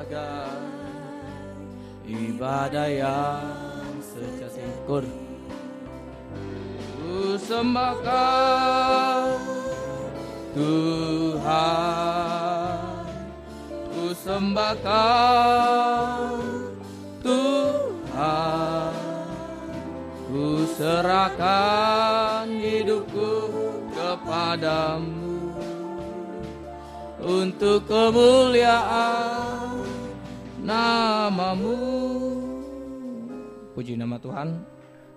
sebagai ibadah yang sejati. Ku sembahkan Tuhan, ku sembahkan Tuhan, ku serahkan hidupku kepadamu untuk kemuliaan namamu. Puji nama Tuhan.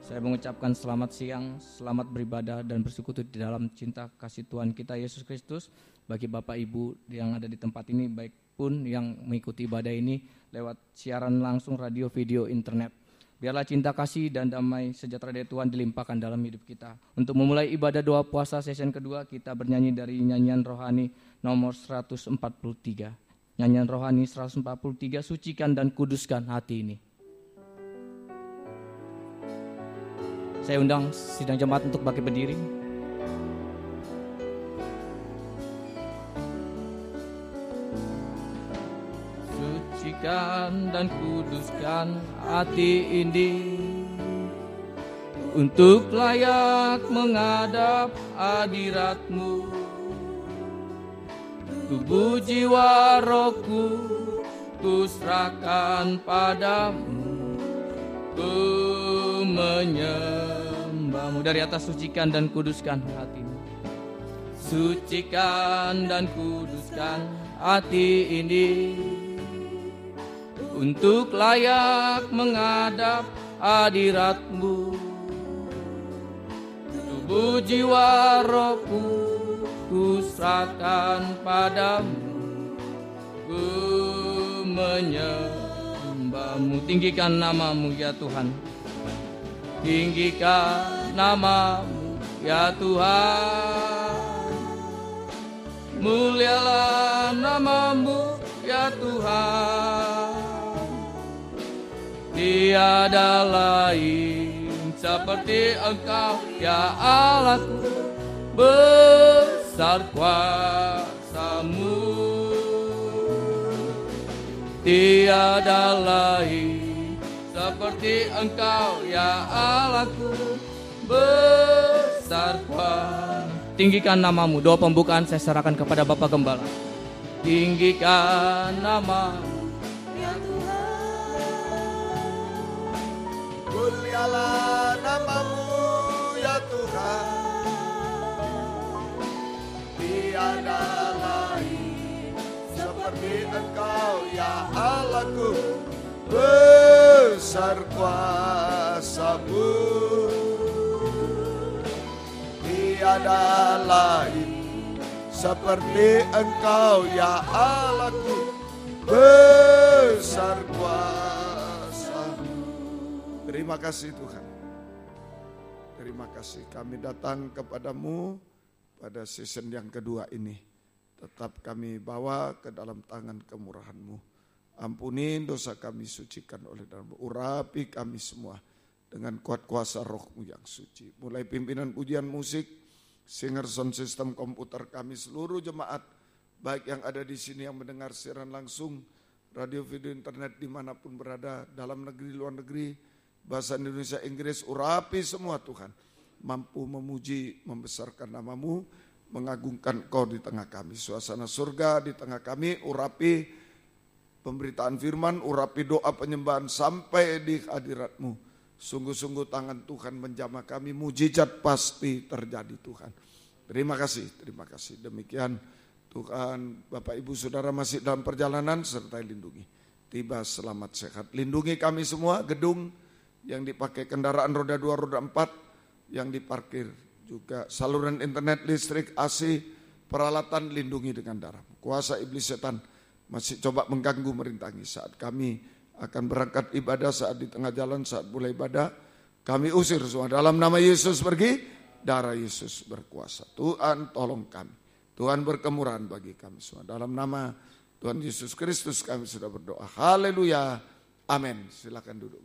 Saya mengucapkan selamat siang, selamat beribadah dan bersekutu di dalam cinta kasih Tuhan kita Yesus Kristus. Bagi Bapak Ibu yang ada di tempat ini, baik pun yang mengikuti ibadah ini lewat siaran langsung radio, video, internet. Biarlah cinta kasih dan damai sejahtera dari Tuhan dilimpahkan dalam hidup kita. Untuk memulai ibadah doa puasa session kedua, kita bernyanyi dari nyanyian rohani nomor 143. Nyanyian rohani 143, sucikan dan kuduskan hati ini. Saya undang sidang jemaat untuk bangkit berdiri. Sucikan dan kuduskan hati ini untuk layak menghadap hadirat-Mu. Tubuh jiwa rohku ku serahkan padamu, ku menyembahmu. Dari atas, sucikan dan kuduskan hatimu. Sucikan dan kuduskan hati ini untuk layak menghadap hadirat-Mu. Tubuh jiwa rohku ku serahkan padamu, ku menyembahmu. Tinggikan namamu ya Tuhan, tinggikan namamu ya Tuhan, mulialah namamu ya Tuhan. Tiada lain seperti Engkau ya Allahku, besar kuasa-Mu. Tiada lain seperti Engkau ya Allahku, besar kuasa. Tinggikan namamu. Doa pembukaan saya serahkan kepada Bapak Gembala. Tinggikan namamu ya Tuhan, mulialah namamu ya Tuhan. Tiada lain seperti Engkau ya Allahku, besar kuasa-Mu. Tiada lain seperti Engkau ya Allahku, besar kuasa-Mu. Terima kasih Tuhan. Terima kasih kami datang kepadamu pada season yang kedua ini. Tetap kami bawa ke dalam tangan kemurahan-Mu. Ampuni dosa kami, sucikan oleh darah-Mu. Urapi kami semua dengan kuat kuasa Roh-Mu yang suci. Mulai pimpinan pujian musik, singer sound system, komputer kami, seluruh jemaat, baik yang ada di sini yang mendengar siaran langsung, radio, video, internet dimanapun berada, dalam negeri, luar negeri, bahasa Indonesia, Inggris, urapi semua Tuhan. Mampu memuji, membesarkan namamu, mengagungkan Kau di tengah kami. Suasana surga di tengah kami, urapi pemberitaan firman, urapi doa penyembahan sampai di hadirat-Mu. Sungguh-sungguh tangan Tuhan menjamah kami, mujizat pasti terjadi Tuhan. Terima kasih, terima kasih. Demikian Tuhan, Bapak Ibu Saudara masih dalam perjalanan, sertai lindungi. Tiba selamat sehat. Lindungi kami semua, gedung yang dipakai kendaraan roda 2, roda 4, yang diparkir juga saluran internet, listrik, AC, peralatan, lindungi dengan darah. Kuasa iblis setan masih coba mengganggu, merintangi saat kami akan berangkat ibadah, saat di tengah jalan, saat mulai ibadah, kami usir semua. Dalam nama Yesus pergi, darah Yesus berkuasa. Tuhan tolong kami, Tuhan berkemurahan bagi kami semua. Dalam nama Tuhan Yesus Kristus kami sudah berdoa. Haleluya, amin. Silakan duduk.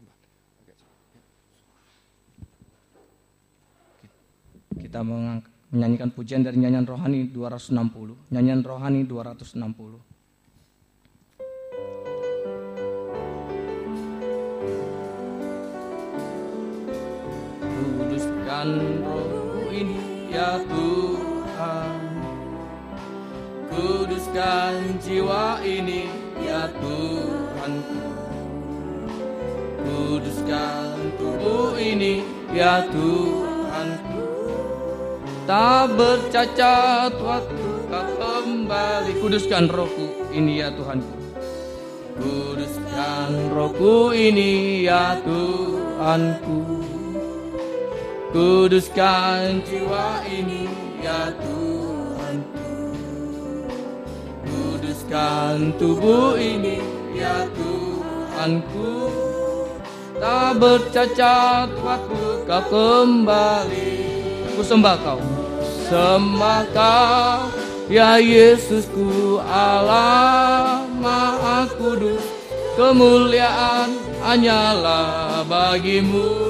Kita menyanyikan pujian dari nyanyian rohani 260. Nyanyian rohani 260. kuduskan rohku ini ya Tuhan. Kuduskan jiwa ini ya Tuhan. Kuduskan tubuh ini ya Tuhan. Tak bercacat waktu kau kembali. Kuduskan rohku ini ya Tuhanku. Kuduskan rohku ini ya Tuhanku. Kuduskan jiwa ini ya Tuhanku. Kuduskan tubuh ini ya Tuhanku. Tak bercacat waktu kau kembali. Ku sembah kau, sembah kau ya Yesusku, Allah Maha Kudus. Kemuliaan hanyalah bagimu.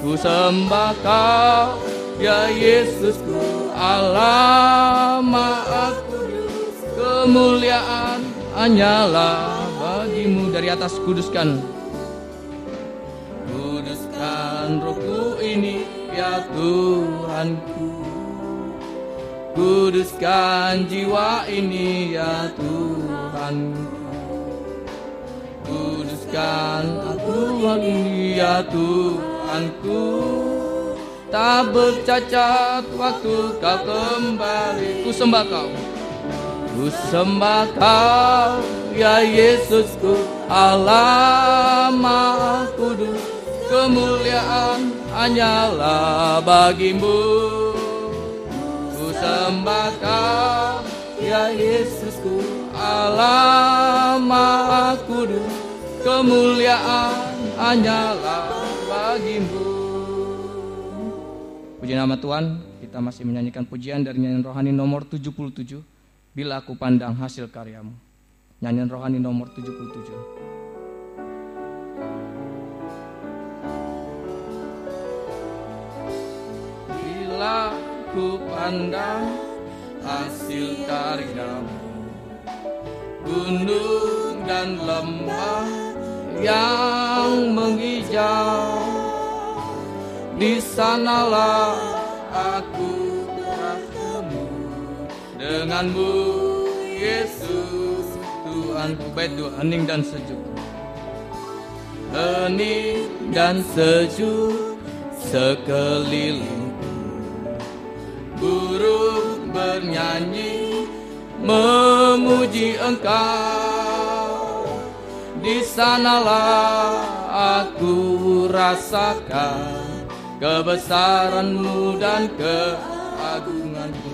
Ku sembah kau ya Yesusku, Allah Maha Kudus. Kemuliaan hanyalah bagimu. Dari atas kuduskan, kuduskan rohku ini ya Tuhanku. Kuduskan jiwa ini ya Tuhan. Kuduskan aku ini ya Tuhanku. Tak bercacat waktu kau kembali. Ku sembah kau, ku sembah kau ya Yesusku, Allah Maha Kudus. Kemuliaan hanyalah bagimu. Ku sembah kau ya Yesusku, Allah Maha Kudus. Kemuliaan hanyalah bagimu. Puji nama Tuhan. Kita masih menyanyikan pujian dari nyanyian rohani nomor 77, Bila Aku Pandang Hasil Karyamu. Nyanyian rohani nomor 77. Bila ku pandang hasil karyamu, gunung dan lembah yang menghijau, di sanalah aku bertemu denganmu, Yesus Tuhanku. Bait 2, hening dan sejuk. Hening dan sejuk sekelilingku, burung bernyanyi memuji Engkau. Di sanalah aku rasakan kebesaran-Mu dan keagungan-Mu.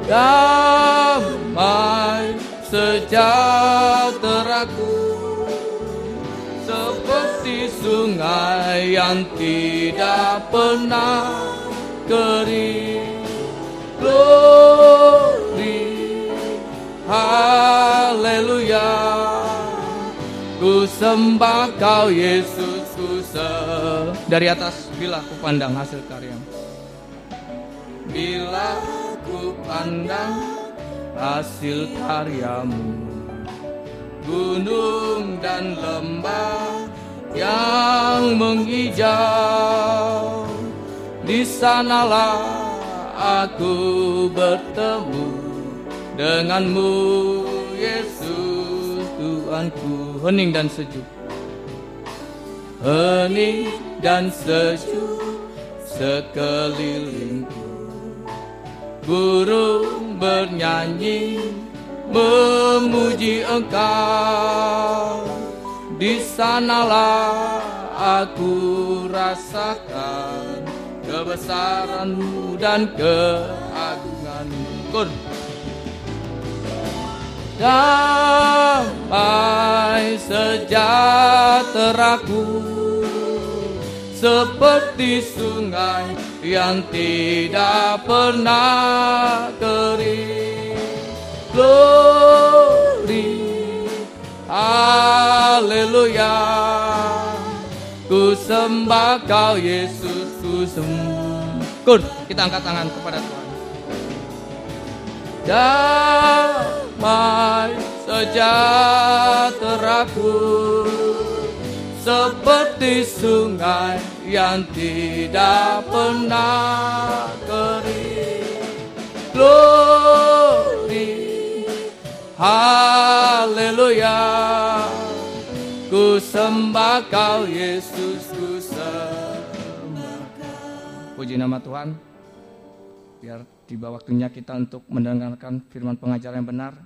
Damai sejahteraku seperti sungai yang tidak pernah kering. Glory, haleluya. Ku sembah kau Yesus, dari atas. Bila ku pandang hasil karyamu, bila ku pandang hasil karyamu, gunung dan lembah yang menghijau, di sanalah aku bertemu denganmu, Yesus Tuhanku. Hening dan sejuk, hening dan sejuk sekelilingku, burung bernyanyi memuji Engkau. Di sanalah aku rasakan kebesaran-Mu dan keagungan-Mu. Damai sejahteraku seperti sungai yang tidak pernah kering. Glory, haleluya. Ku sembah kau Yesus, ku sembah. Kita angkat tangan kepada Tuhan. Damai sejahteraku seperti sungai yang tidak pernah kering. Glory, haleluya. Ku sembah Kau Yesus, ku sembah Kau. Puji nama Tuhan. Biar tiba waktunya kita untuk mendengarkan firman pengajaran yang benar.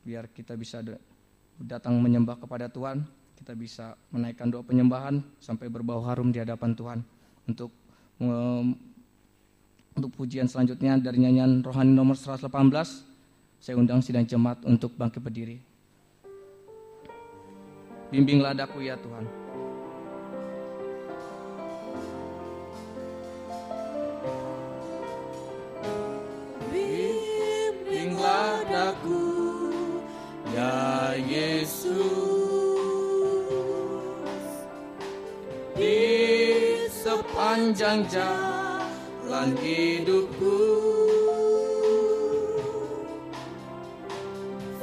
Biar kita bisa datang menyembah kepada Tuhan. Kita bisa menaikkan doa penyembahan sampai berbau harum di hadapan Tuhan. Untuk pujian selanjutnya dari nyanyian rohani nomor 118, saya undang sidang jemaat untuk bangkit berdiri. Bimbinglah daku ya Tuhan. Bimbinglah daku ya Yesus. Di sepanjang jalan hidupku,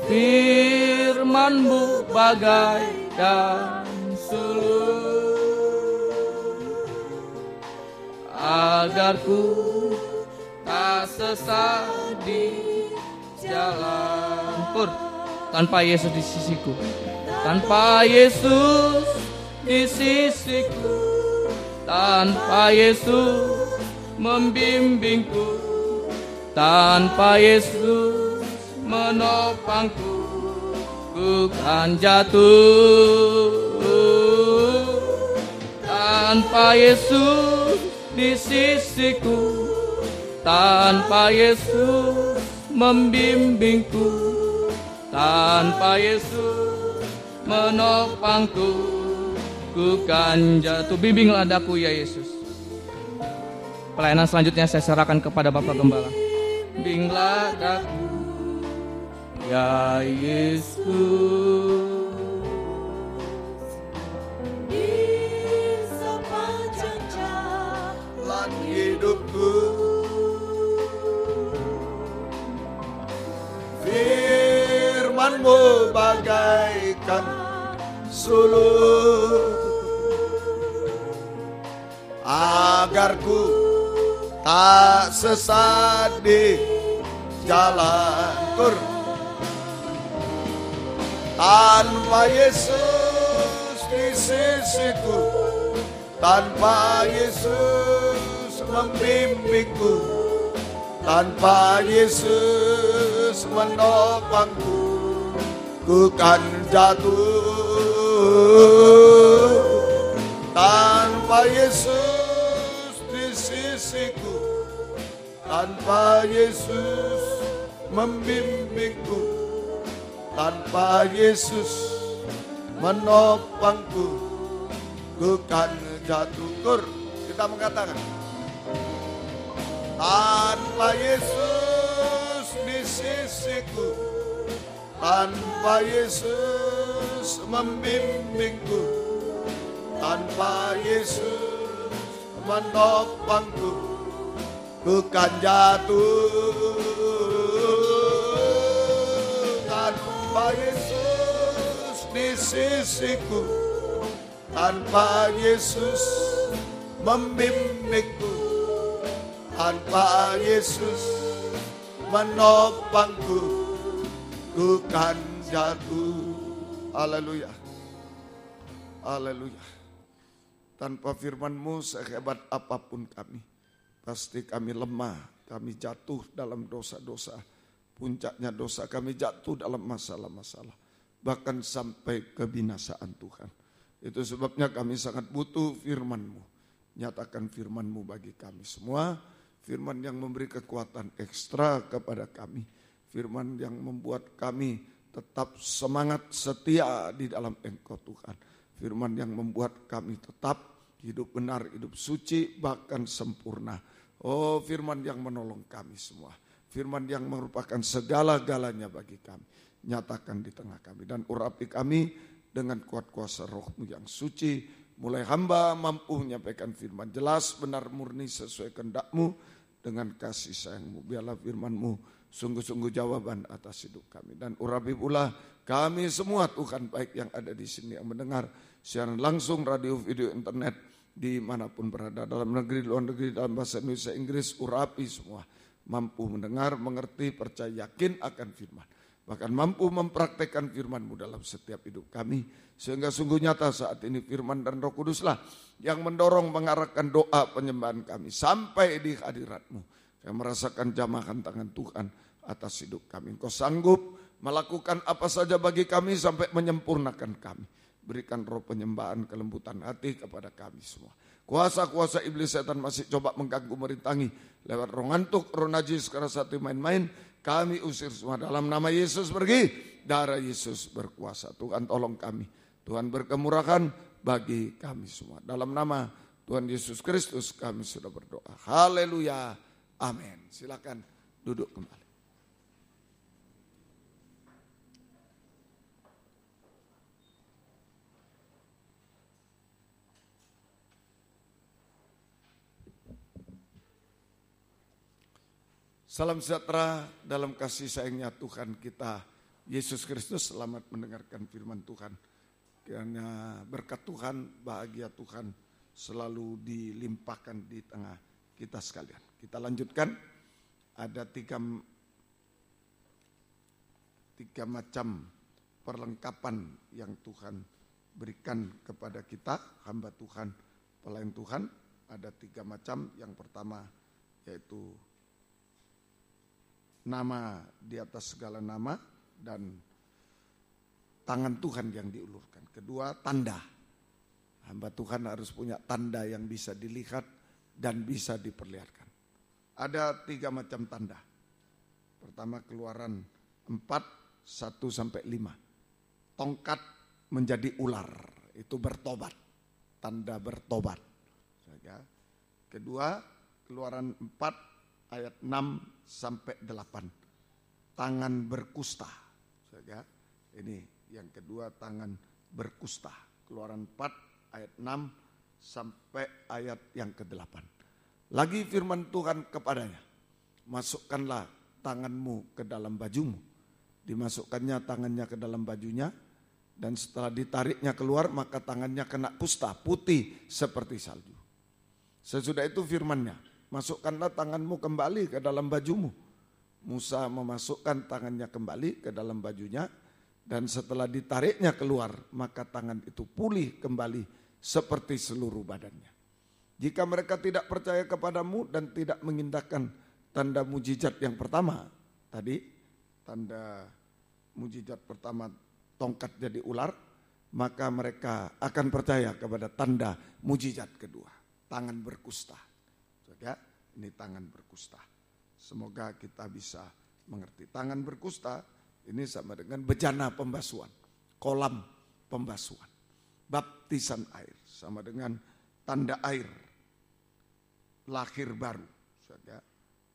firman-Mu bagaikan suluh, agar ku tak sesat di jalan. Tanpa Yesus di sisiku, tanpa Yesus di sisiku, tanpa Yesus membimbingku, tanpa Yesus menopangku, ku kan jatuh. Tanpa Yesus di sisiku, tanpa Yesus membimbingku, tanpa Yesus menopangku, ku kan jatuh. Bimbinglah daku ya Yesus. Pelayanan selanjutnya saya serahkan kepada Bapak Gembala. Bimbinglah daku ya Yesus. Di sepanjang jalan hidupku, firman-Mu bagaikan suluh, agar ku tak sesat di jalan. Tanpa Yesus di sisiku, tanpa Yesus membimbingku, tanpa Yesus menopangku, ku kan jatuh. Tanpa Yesus di sisiku, tanpa Yesus membimbingku, tanpa Yesus menopangku, ku kan jatuh. Kita mengatakan, tanpa Yesus di sisiku, tanpa Yesus membimbingku, tanpa Yesus menopangku, ku kan jatuh. Tanpa Yesus di sisiku, tanpa Yesus membimbingku, tanpa Yesus menopangku, ku kan jatuh. Haleluya, haleluya. Tanpa firman-Mu sehebat apapun kami, pasti kami lemah, kami jatuh dalam dosa-dosa. Puncaknya dosa, kami jatuh dalam masalah-masalah, bahkan sampai kebinasaan Tuhan. Itu sebabnya kami sangat butuh firman-Mu. Nyatakan firman-Mu bagi kami semua, firman yang memberi kekuatan ekstra kepada kami, firman yang membuat kami tetap semangat setia di dalam Engkau Tuhan, firman yang membuat kami tetap hidup benar, hidup suci, bahkan sempurna. Oh, firman yang menolong kami semua, firman yang merupakan segala-galanya bagi kami. Nyatakan di tengah kami dan urapi kami dengan kuat kuasa Roh-Mu yang suci. Mulai hamba mampu menyampaikan firman jelas, benar, murni, sesuai kehendak-Mu dengan kasih sayang-Mu. Biarlah firman-Mu sungguh-sungguh jawaban atas hidup kami. Dan urapi pula kami semua Tuhan, baik yang ada di sini yang mendengar, siaran langsung, radio, video, internet, dimanapun berada, dalam negeri, luar negeri, dalam bahasa Indonesia, Inggris, Urapi semua. Mampu mendengar, mengerti, percaya, yakin akan firman. Bahkan mampu mempraktekkan firman-Mu dalam setiap hidup kami. Sehingga sungguh nyata saat ini firman dan Roh Kuduslah yang mendorong, mengarahkan doa penyembahan kami sampai di hadirat-Mu. Yang merasakan jamahan tangan Tuhan atas hidup kami. Engkau sanggup melakukan apa saja bagi kami sampai menyempurnakan kami. Berikan roh penyembahan, kelembutan hati kepada kami semua. Kuasa-kuasa iblis setan masih coba mengganggu, merintangi lewat roh ngantuk, roh najis, keras hati, main-main. Kami usir semua dalam nama Yesus, pergi. Darah Yesus berkuasa. Tuhan tolong kami. Tuhan berkemurahan bagi kami semua. Dalam nama Tuhan Yesus Kristus kami sudah berdoa. Haleluya. Amin. Silakan duduk kembali. Salam sejahtera dalam kasih sayangnya Tuhan kita Yesus Kristus. Selamat mendengarkan firman Tuhan. Kiranya berkat Tuhan, bahagia Tuhan selalu dilimpahkan di tengah kita sekalian. Kita lanjutkan. Ada tiga macam perlengkapan yang Tuhan berikan kepada kita, hamba Tuhan, pelayan Tuhan. Ada 3 macam. Yang pertama yaitu nama di atas segala nama dan tangan Tuhan yang diulurkan. Kedua, tanda. Hamba Tuhan harus punya tanda yang bisa dilihat dan bisa diperlihatkan. Ada 3 macam tanda. Pertama, Keluaran 4, 1-5. Tongkat menjadi ular, itu bertobat. Tanda bertobat. Kedua, Keluaran 4 ayat 6-8. Tangan berkusta. Ini yang kedua, tangan berkusta. Keluaran 4 ayat 6 sampai ayat yang ke-8. Lagi firman Tuhan kepadanya, masukkanlah tanganmu ke dalam bajumu. Dimasukkannya tangannya ke dalam bajunya, dan setelah ditariknya keluar, maka tangannya kena kusta, putih seperti salju. Sesudah itu firmannya, masukkanlah tanganmu kembali ke dalam bajumu. Musa memasukkan tangannya kembali ke dalam bajunya, dan setelah ditariknya keluar, maka tangan itu pulih kembali seperti seluruh badannya. Jika mereka tidak percaya kepadamu dan tidak mengindahkan tanda mujizat yang pertama, tadi tanda mujizat pertama tongkat jadi ular, maka mereka akan percaya kepada tanda mujizat kedua, tangan berkusta. Ya, ini tangan berkusta. Semoga kita bisa mengerti. Tangan berkusta ini sama dengan bejana pembasuhan, kolam pembasuhan, baptisan air, sama dengan tanda air, lahir baru. Ya,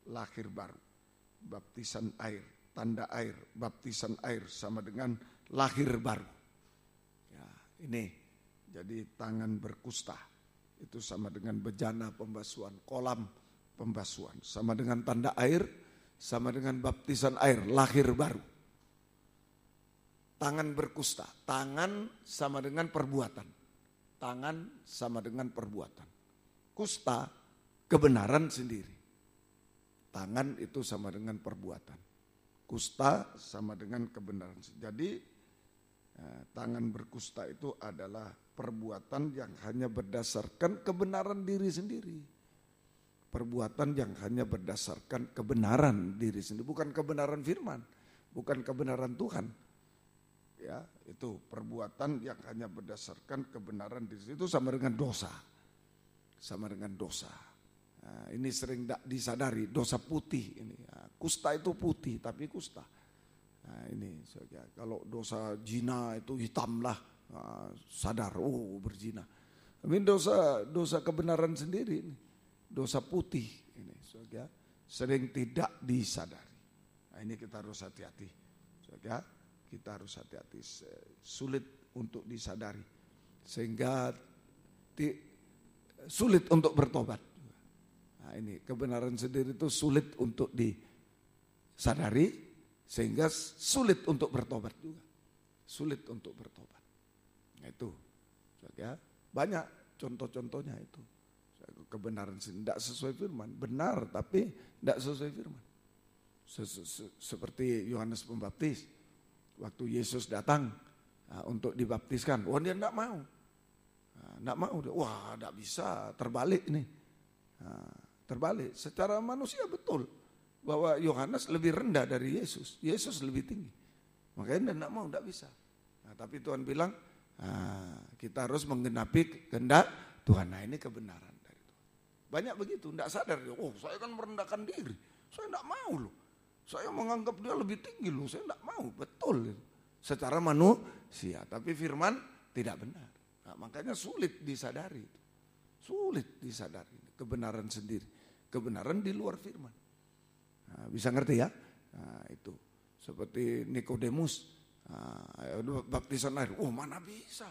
lahir baru, baptisan air, tanda air, baptisan air sama dengan lahir baru. Ya, ini jadi tangan berkusta. Itu sama dengan bejana pembasuhan, kolam pembasuhan. Sama dengan tanda air, sama dengan baptisan air, lahir baru. Tangan berkusta, tangan sama dengan perbuatan. Tangan sama dengan perbuatan. Kusta, kebenaran sendiri. Tangan itu sama dengan perbuatan. Kusta sama dengan kebenaran. Jadi tangan berkusta itu adalah perbuatan yang hanya berdasarkan kebenaran diri sendiri. Perbuatan yang hanya berdasarkan kebenaran diri sendiri, bukan kebenaran firman, bukan kebenaran Tuhan. Ya, itu perbuatan yang hanya berdasarkan kebenaran diri sendiri, itu sama dengan dosa. Sama dengan dosa. Nah, ini sering tidak disadari, dosa putih ini. Kusta itu putih, tapi kusta. Nah, ini kalau dosa zina itu hitam lah. Sadar, berzina. Tapi dosa kebenaran sendiri ini, dosa putih ini, sering tidak disadari. Nah, ini kita harus hati-hati, kita harus hati-hati. Sulit untuk disadari, sehingga sulit untuk bertobat. Nah, ini kebenaran sendiri itu sulit untuk disadari, sehingga sulit untuk bertobat juga, sulit untuk bertobat. Itu Ya, banyak contoh-contohnya itu. Kebenaran tidak sesuai firman, benar tapi tidak sesuai firman. Seperti Yohanes Pembaptis, waktu Yesus datang untuk dibaptiskan, dia tidak mau. Tidak mau, wah tidak bisa, terbalik nih. Terbalik, secara manusia betul bahwa Yohanes lebih rendah dari Yesus, Yesus lebih tinggi. Makanya tidak mau, tidak bisa. Tapi Tuhan bilang kita harus menggenapi kehendak Tuhan. Nah ini kebenaran dari Tuhan. Banyak begitu, tidak sadar. Saya kan merendahkan diri, saya tidak mau loh. Saya menganggap dia lebih tinggi loh, saya tidak mau. Betul, secara manusia. Tapi firman tidak benar. Nah, makanya sulit disadari. Sulit disadari kebenaran sendiri. Kebenaran di luar firman. Nah, bisa ngerti ya? Nah, itu. Seperti Nikodemus. Baptisan air. Mana bisa?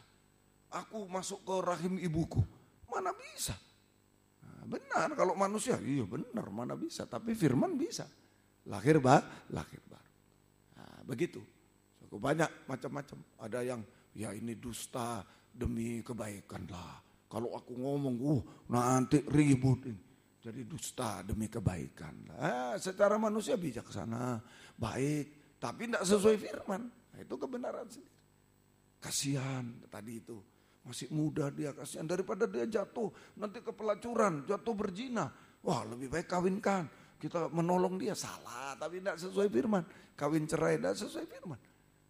Aku masuk ke rahim ibuku. Mana bisa? Nah, benar kalau manusia. Iya benar, mana bisa. Tapi firman bisa. Lahir baru. Nah, begitu. Banyak macam-macam. Ada yang ya ini dusta demi kebaikan lah. Kalau aku ngomong, nanti ribut ini. Jadi dusta demi kebaikan lah. Secara manusia bijaksana, baik, tapi tidak sesuai firman. Nah, itu kebenaran sendiri. Kasihan tadi itu. Masih muda dia, kasihan daripada dia jatuh nanti ke pelacuran, jatuh berzina. Wah, lebih baik kawinkan. Kita menolong dia, salah tapi tidak sesuai firman. Kawin cerai tidak sesuai firman.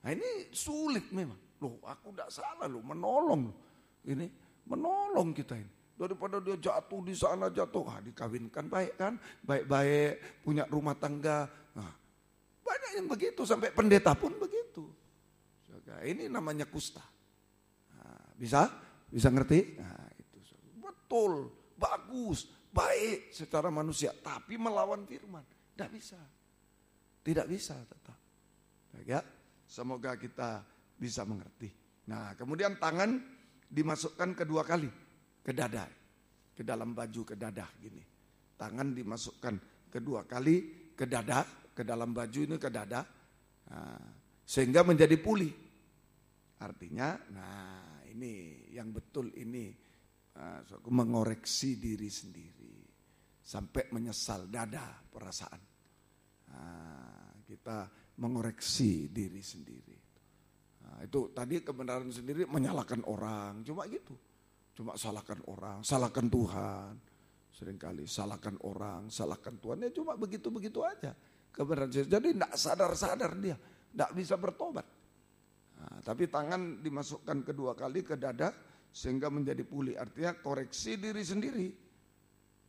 Nah ini sulit memang. Loh aku tidak salah loh, menolong. Ini menolong kita ini. Daripada dia jatuh di sana jatuh, dikawinkan baik kan. Baik-baik, punya rumah tangga. Nah, banyak yang begitu, sampai pendeta pun begitu. Ini namanya kusta. Nah, bisa ngerti? Nah, itu betul, bagus. Baik secara manusia, tapi melawan firman. Tidak bisa tetap. Ya, semoga kita bisa mengerti. Nah kemudian tangan dimasukkan kedua kali ke dada. Ke dalam baju ke dada gini. Tangan dimasukkan kedua kali ke dada. Ke dalam baju ini ke dada. Nah, sehingga menjadi pulih. Artinya, nah ini yang betul ini. Mengoreksi diri sendiri. Sampai menyesal dada perasaan. Nah, kita mengoreksi diri sendiri. Nah, itu tadi kebenaran sendiri menyalahkan orang. Cuma gitu. Cuma salahkan orang, salahkan Tuhan. Seringkali salahkan orang, salahkan Tuhan. Ya cuma begitu-begitu aja. Kebenaran sendiri. Jadi tidak sadar-sadar dia. Tidak bisa bertobat. Nah, tapi tangan dimasukkan kedua kali ke dada. Sehingga menjadi pulih. Artinya koreksi diri sendiri.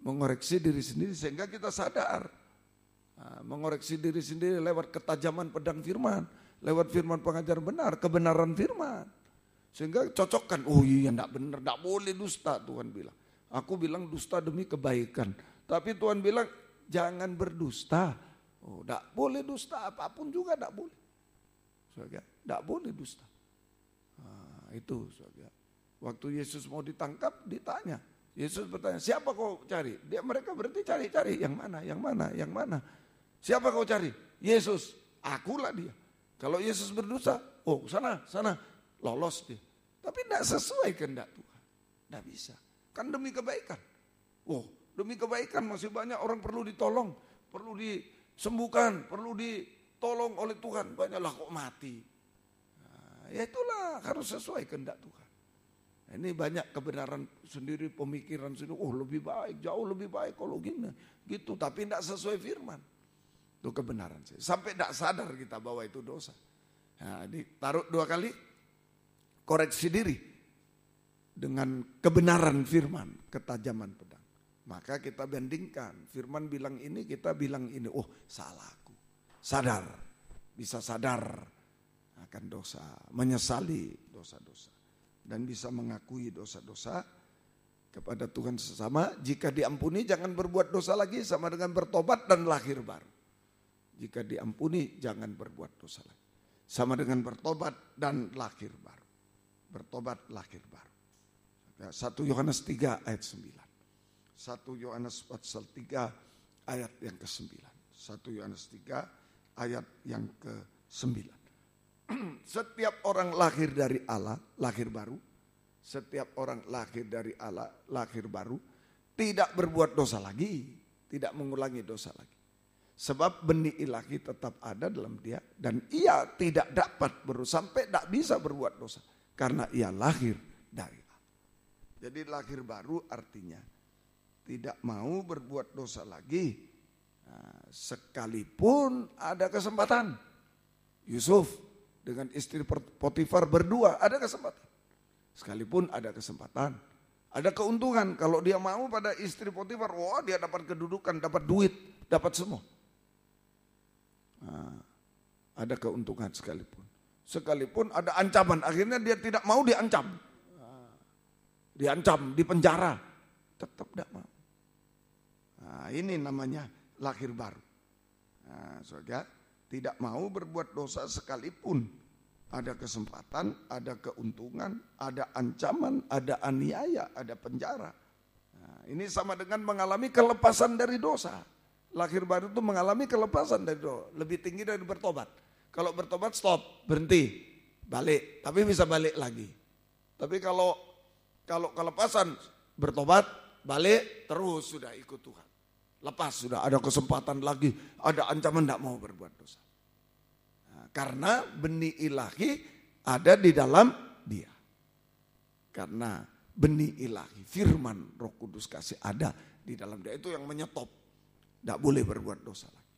Mengoreksi diri sendiri sehingga kita sadar. Nah, mengoreksi diri sendiri lewat ketajaman pedang firman. Lewat firman pengajar benar, kebenaran firman. Sehingga cocokkan, iya enggak benar, enggak boleh dusta Tuhan bilang. Aku bilang dusta demi kebaikan. Tapi Tuhan bilang jangan berdusta. Enggak boleh dusta, apapun juga enggak boleh. Enggak boleh dusta. Nah, itu saudara. Waktu Yesus mau ditangkap ditanya. Yesus bertanya, siapa kau cari? Mereka berarti cari-cari, yang mana? Siapa kau cari? Yesus, akulah dia. Kalau Yesus berdosa, sana, lolos dia. Tapi tidak sesuai kehendak Tuhan, tidak bisa. Kan demi kebaikan. Demi kebaikan masih banyak orang perlu ditolong, perlu disembuhkan, perlu ditolong oleh Tuhan. Banyaklah kok mati. Nah, ya itulah harus sesuai kehendak Tuhan. Ini banyak kebenaran sendiri, pemikiran sendiri. Lebih baik, jauh lebih baik kalau gini, gitu. Tapi tidak sesuai firman. Itu kebenaran sih. Sampai tidak sadar kita bahwa itu dosa. Nah, ditaruh dua kali, koreksi diri dengan kebenaran firman, ketajaman pedang. Maka kita bandingkan. Firman bilang ini, kita bilang ini. Salahku. Sadar, bisa sadar akan dosa, menyesali dosa-dosa. Dan bisa mengakui dosa-dosa kepada Tuhan sesama. Jika diampuni jangan berbuat dosa lagi, sama dengan bertobat dan lahir baru. Jika diampuni jangan berbuat dosa lagi, sama dengan bertobat dan lahir baru. Bertobat lahir baru. 1 Yohanes 3 ayat 9. 1 Yohanes pasal 3 ayat yang ke-9. 1 Yohanes 3 ayat yang ke-9. Setiap orang lahir dari Allah, lahir baru, setiap orang lahir dari Allah, lahir baru, tidak berbuat dosa lagi, tidak mengulangi dosa lagi. Sebab benih ilahi tetap ada dalam dia dan ia tidak dapat sampai tidak bisa berbuat dosa karena ia lahir dari Allah. Jadi lahir baru artinya tidak mau berbuat dosa lagi. Nah, sekalipun ada kesempatan. Yusuf dengan istri Potifar berdua ada kesempatan. Sekalipun ada kesempatan, ada keuntungan. Kalau dia mau pada istri Potifar, wah dia dapat kedudukan, dapat duit, dapat semua. Nah, ada keuntungan sekalipun. Sekalipun ada ancaman, akhirnya dia tidak mau diancam. Diancam, dipenjara, tetap tidak mau. Nah, ini namanya lahir baru. Nah, saudara, tidak mau berbuat dosa sekalipun. Ada kesempatan, ada keuntungan, ada ancaman, ada aniaya, ada penjara. Nah, ini sama dengan mengalami kelepasan dari dosa. Lahir baru itu mengalami kelepasan dari dosa. Lebih tinggi dari bertobat. Kalau bertobat stop, berhenti, balik. Tapi bisa balik lagi. Tapi kalau kelepasan bertobat, balik, terus sudah ikut Tuhan. Lepas sudah ada kesempatan lagi, ada ancaman tidak mau berbuat dosa. Nah, karena benih ilahi ada di dalam dia. Karena benih ilahi, firman Roh Kudus kasih ada di dalam dia. Itu yang menyetop. Tidak boleh berbuat dosa lagi.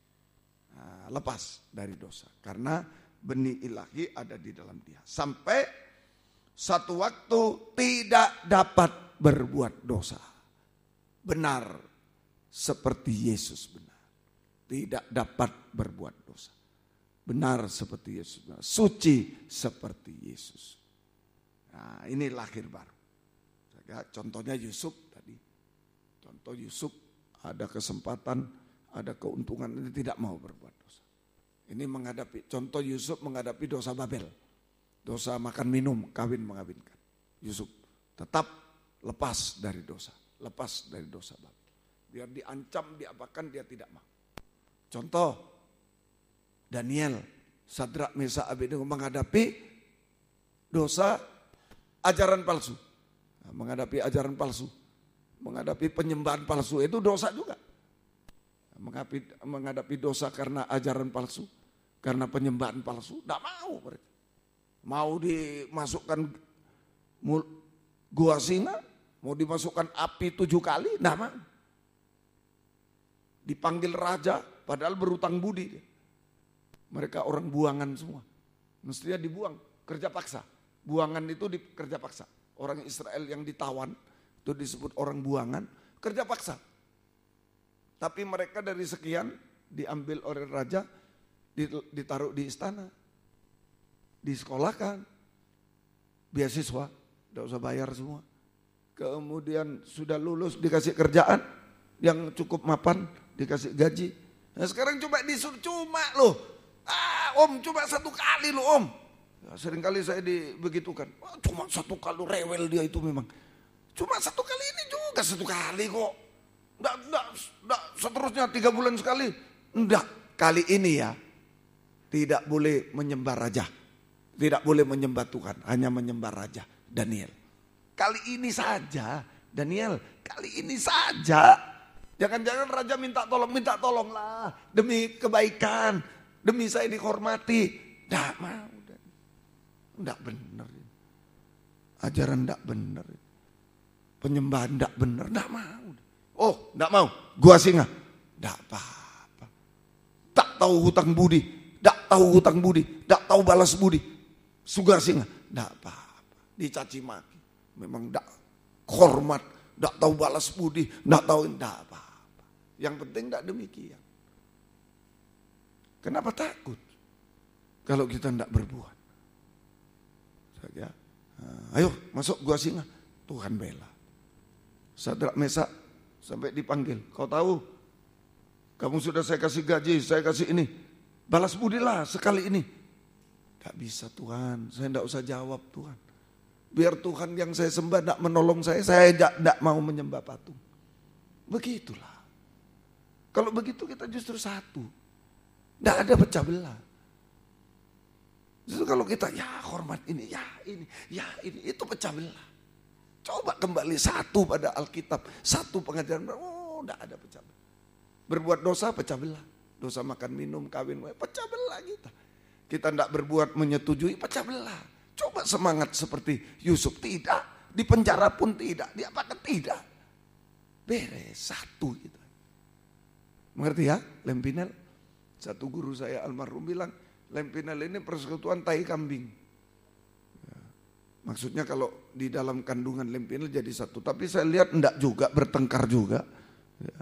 Nah, lepas dari dosa. Karena benih ilahi ada di dalam dia. Sampai satu waktu tidak dapat berbuat dosa. Benar seperti Yesus benar. Tidak dapat berbuat dosa. Benar seperti Yesus benar. Suci seperti Yesus. Nah, ini lahir baru. Contohnya Yusuf tadi. Contoh Yusuf ada kesempatan, ada keuntungan, ini tidak mau berbuat dosa. Ini menghadapi, contoh Yusuf menghadapi dosa Babel. Dosa makan minum, kawin mengawinkan. Yusuf tetap lepas dari dosa. Lepas dari dosa Babel. Biar diancam, diapakan, dia tidak mau. Contoh, Daniel, Sadrak, Mesak, Abednego menghadapi dosa ajaran palsu. Nah, menghadapi ajaran palsu. Menghadapi penyembahan palsu itu dosa juga. Menghadapi dosa karena ajaran palsu, karena penyembahan palsu, tidak mau mereka. Mau dimasukkan gua singa, mau dimasukkan api 7 kali, tidak mau. Dipanggil raja, padahal berutang budi. Mereka orang buangan semua. Mestinya dibuang, kerja paksa. Buangan itu kerja paksa. Orang Israel yang ditawan, itu disebut orang buangan, kerja paksa. Tapi mereka dari sekian diambil oleh raja, ditaruh di istana, disekolahkan, beasiswa, tidak usah bayar semua. Kemudian sudah lulus dikasih kerjaan yang cukup mapan, dikasih gaji. Nah sekarang coba disuruh cuma loh, om cuma 1 kali loh om. Ya, seringkali saya dibegitukan, cuma 1 kali, rewel dia itu memang. Cuma 1 kali ini juga 1 kali kok. Enggak, seterusnya 3 bulan sekali. Enggak, kali ini ya tidak boleh menyembah raja. Tidak boleh menyembah Tuhan, hanya menyembah raja. Daniel, kali ini saja. Daniel, kali ini saja. Jangan-jangan raja minta tolonglah. Demi kebaikan, demi saya dihormati. Enggak mau. Enggak benar. Ajaran enggak benar. Penyembahan enggak benar, enggak mau. Oh, enggak mau, gua singa. Enggak apa-apa. Tak tahu hutang budi, enggak tahu balas budi. Suga singa, enggak apa-apa. Dicaci maki. Memang enggak hormat, enggak tahu balas budi, enggak apa-apa. Yang penting enggak demikian. Kenapa takut? Kalau kita enggak berbuat. Saja. Ayo masuk gua singa. Tuhan bela. Sadrak, Mesak sampai dipanggil. Kau tahu, kamu sudah saya kasih gaji, saya kasih ini. Balas budilah sekali ini. Gak bisa Tuhan, saya tidak usah jawab Tuhan. Biar Tuhan yang saya sembah tidak menolong saya tidak mau menyembah patung. Begitulah. Kalau begitu kita justru satu. Tidak ada pecah belah. Justru kalau kita ya hormat ini, ya ini, itu pecah belah. Coba kembali satu pada Alkitab, satu pengajaran, enggak ada pecah belah. Berbuat dosa pecah belah. Dosa makan minum, kawin, pecah belah kita. Kita enggak berbuat menyetujui, pecah belah. Coba semangat seperti Yusuf, tidak. Di penjara pun tidak, diapakan tidak. Beres, satu kita. Mengerti ya, Lempinel? Satu guru saya almarhum bilang, Lempinel ini persekutuan tai kambing. Ya, maksudnya kalau di dalam kandungan Lempinel jadi satu. Tapi saya lihat enggak juga, bertengkar juga. Ya.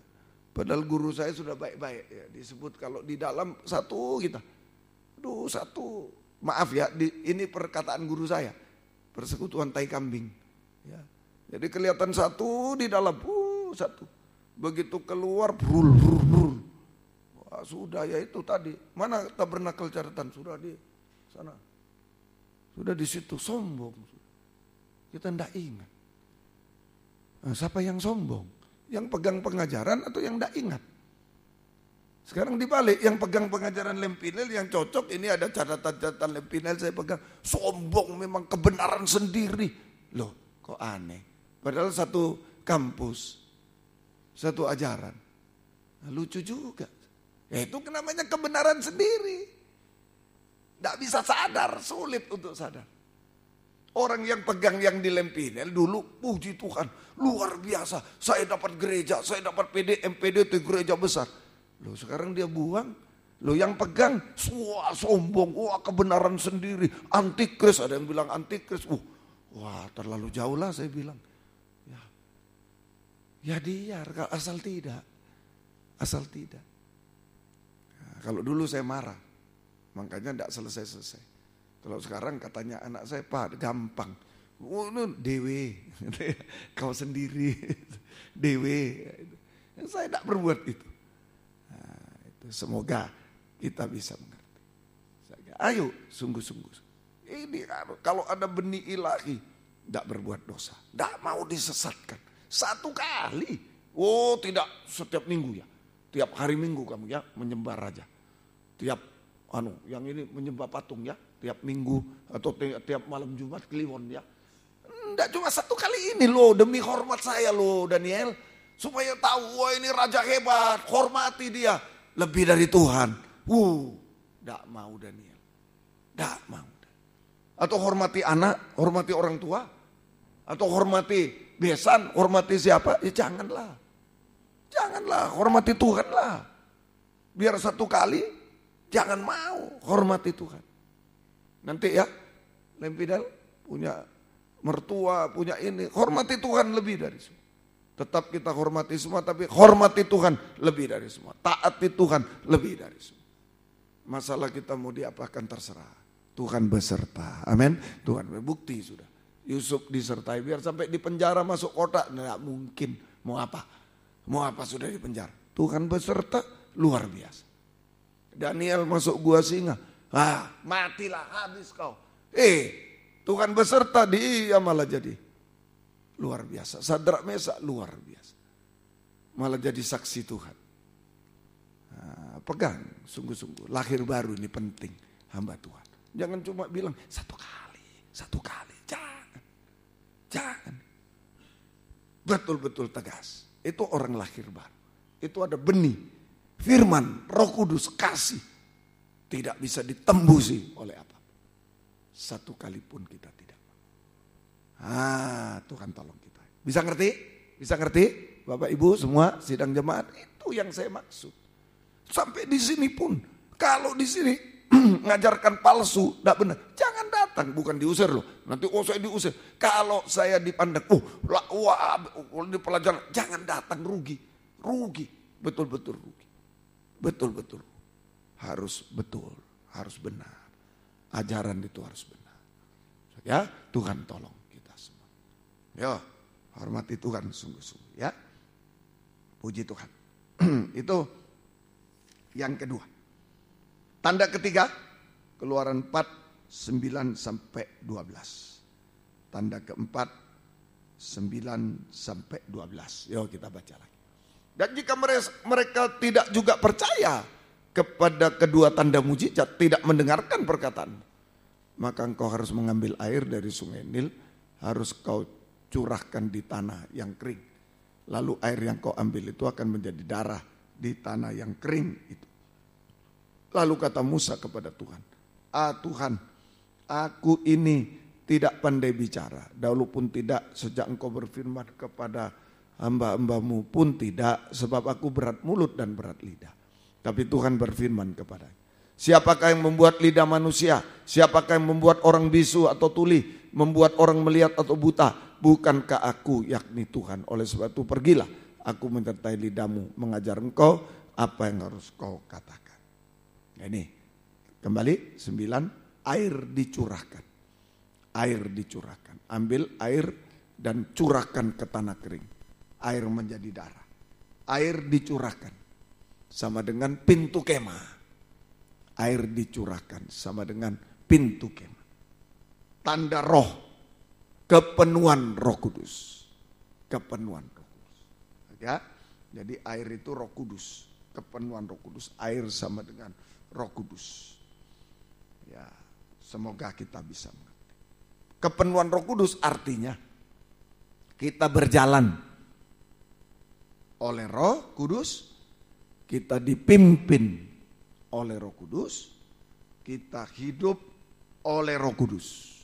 Padahal guru saya sudah baik-baik. Ya. Disebut kalau di dalam satu kita. Aduh satu. Maaf ya, ini perkataan guru saya. Persekutuan tai kambing. Ya. Jadi kelihatan satu di dalam, satu. Begitu keluar, brul. Wah, sudah ya itu tadi. Mana tabernakel catatan? Sudah di sana. Sudah di situ, sombong. Kita tidak ingat. Nah, siapa yang sombong? Yang pegang pengajaran atau yang tidak ingat? Sekarang dibalik, yang pegang pengajaran Lempinel yang cocok, ini ada catatan-catatan Lempinel saya pegang. Sombong memang kebenaran sendiri. Loh kok aneh. Padahal satu kampus, satu ajaran. Nah, lucu juga. Ya itu namanya kebenaran sendiri. Tidak bisa sadar, sulit untuk sadar. Orang yang pegang yang di Lempinel dulu, puji Tuhan, luar biasa. Saya dapat gereja, saya dapat MPD itu gereja besar. Loh sekarang dia buang. Loh yang pegang, wah sombong, wah kebenaran sendiri. Antikris, ada yang bilang antikris. Wah terlalu jauh lah saya bilang. Ya dia, asal tidak. Asal tidak. Nah, kalau dulu saya marah, makanya tidak selesai-selesai. Kalau sekarang katanya anak saya, Pak gampang. Dewe, kau sendiri, dewe. Saya tidak berbuat itu. Nah, itu semoga kita bisa mengerti. Ayo sungguh-sungguh. Ini kalau ada benih ilahi, tidak berbuat dosa, tidak mau disesatkan. Satu kali. Oh tidak setiap minggu ya. Tiap hari minggu kamu ya menyembah raja. Tiap yang ini menyembah patung ya. Tiap minggu atau tiap malam Jumat kliwon ya. Enggak cuma satu kali ini loh, demi hormat saya loh Daniel. Supaya tahu wah ini raja hebat, hormati dia. Lebih dari Tuhan. Enggak mau Daniel. Enggak mau. Atau hormati anak, hormati orang tua. Atau hormati besan, hormati siapa? Ya janganlah. Janganlah, hormati Tuhan lah. Biar satu kali, jangan mau hormati Tuhan. Nanti ya, Lempinel punya mertua, punya ini. Hormati Tuhan lebih dari semua. Tetap kita hormati semua, tapi hormati Tuhan lebih dari semua. Taati Tuhan lebih dari semua. Masalah kita mau diapakan terserah. Tuhan beserta. Amin. Tuhan bukti sudah. Yusuf disertai, biar sampai di penjara masuk kota. Nggak mungkin. Mau apa? Mau apa sudah di penjara. Tuhan beserta, luar biasa. Daniel masuk gua singa. Matilah, habis kau. Tuhan beserta, dia malah jadi luar biasa. Sadrak Mesak luar biasa. Malah jadi saksi Tuhan. Pegang sungguh-sungguh. Lahir baru ini penting, hamba Tuhan. Jangan cuma bilang satu kali. Jangan. Betul-betul tegas. Itu orang lahir baru. Itu ada benih, firman, Roh Kudus, kasih. Tidak bisa ditembusi oleh apapun. Satu kali pun kita tidak. Tuhan tolong kita. Bisa ngerti? Bisa ngerti? Bapak Ibu semua sidang jemaat, itu yang saya maksud. Sampai di sini pun, kalau di sini ngajarkan palsu, tidak benar. Jangan datang, bukan diusir loh. Nanti saya diusir. Kalau saya dipandang, di pelajaran, jangan datang, rugi. Betul-betul rugi. Betul-betul rugi. Harus betul, harus benar. Ajaran itu harus benar. Ya, Tuhan tolong kita semua. Ya, hormati Tuhan sungguh-sungguh ya. Puji Tuhan. Itu yang kedua. Tanda ketiga, Keluaran 4, 9 sampai 12. Tanda keempat, 9 sampai 12. Yuk kita baca lagi. Dan jika mereka tidak juga percaya kepada kedua tanda mujizat, tidak mendengarkan perkataan, maka engkau harus mengambil air dari sungai Nil, harus kau curahkan di tanah yang kering. Lalu air yang kau ambil itu akan menjadi darah di tanah yang kering itu. Lalu kata Musa kepada Tuhan, Tuhan, aku ini tidak pandai bicara. Dahulu pun tidak, sejak engkau berfirman kepada hamba-hambamu pun tidak, sebab aku berat mulut dan berat lidah. Tapi Tuhan berfirman kepadanya, siapakah yang membuat lidah manusia? Siapakah yang membuat orang bisu atau tuli? Membuat orang melihat atau buta? Bukankah aku, yakni Tuhan? Oleh sebab itu pergilah, aku menyertai lidahmu, mengajar engkau apa yang harus kau katakan. Ini kembali 9, air dicurahkan. Air dicurahkan. Ambil air dan curahkan ke tanah kering. Air menjadi darah. Air dicurahkan. Sama dengan pintu kemah. Air dicurahkan sama dengan pintu kemah. Tanda roh. Kepenuhan Roh Kudus. Kepenuhan Roh Kudus. Ya, jadi air itu Roh Kudus. Kepenuhan Roh Kudus. Air sama dengan Roh Kudus. Ya, semoga kita bisa mengerti. Kepenuhan Roh Kudus artinya kita berjalan oleh Roh Kudus, kita dipimpin oleh Roh Kudus, kita hidup oleh Roh Kudus.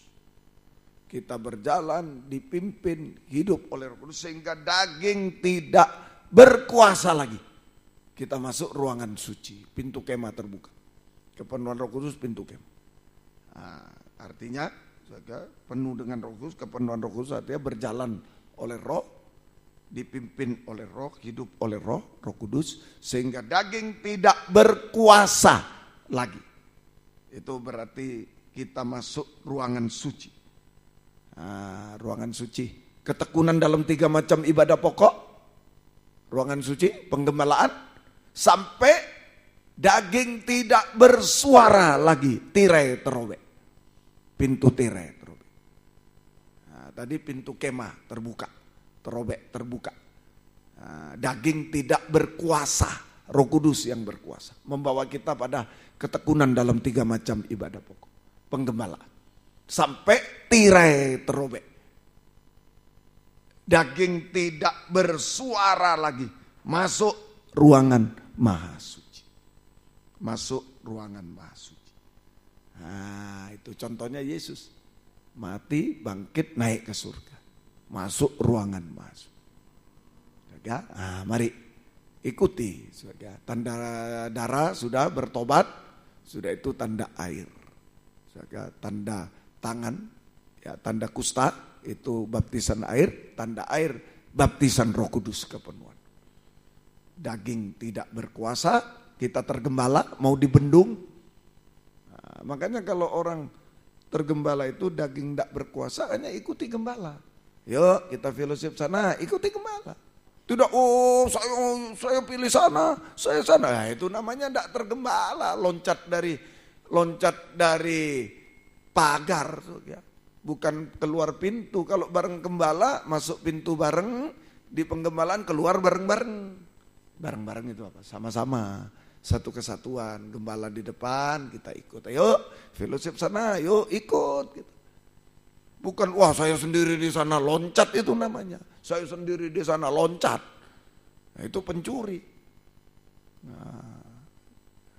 Kita berjalan, dipimpin, hidup oleh Roh Kudus sehingga daging tidak berkuasa lagi. Kita masuk ruangan suci, pintu kemah terbuka. Kepenuhan Roh Kudus, pintu kemah. Artinya penuh dengan Roh Kudus, kepenuhan Roh Kudus artinya berjalan oleh Roh, dipimpin oleh Roh, hidup oleh Roh, Roh Kudus, sehingga daging tidak berkuasa lagi. Itu berarti kita masuk ruangan suci. Ruangan suci, ketekunan dalam 3 macam ibadah pokok, ruangan suci, penggembalaan, sampai daging tidak bersuara lagi, tirai terobek, pintu tirai terobek. Tadi pintu kemah terbuka, terobek, terbuka. Daging tidak berkuasa, Roh Kudus yang berkuasa, membawa kita pada ketekunan dalam 3 macam ibadah pokok, penggembalaan. Sampai tirai terobek. Daging tidak bersuara lagi. Masuk ruangan maha suci. Masuk ruangan maha suci. Itu contohnya Yesus. Mati, bangkit, naik ke surga. Masuk ruangan maha suci. Mari ikuti. Tanda darah sudah bertobat. Sudah itu tanda air. Tanda tangan, ya, tanda kusta itu baptisan air, tanda air baptisan Roh Kudus kepenuhan. Daging tidak berkuasa, kita tergembala, mau dibendung. Makanya kalau orang tergembala itu daging tidak berkuasa, hanya ikuti gembala. Yuk kita fellowship sana, ikuti gembala. Tidak, saya pilih sana, saya sana. Nah, itu namanya tidak tergembala, loncat dari pagar, ya. Bukan keluar pintu. Kalau bareng gembala masuk pintu bareng, di penggembalaan keluar bareng-bareng. Bareng-bareng itu apa? Sama-sama, satu kesatuan. Gembala di depan, kita ikut. Ayo fellowship sana, yuk ikut. Gitu. Bukan saya sendiri di sana loncat, itu namanya. Saya sendiri di sana loncat. Nah, itu pencuri.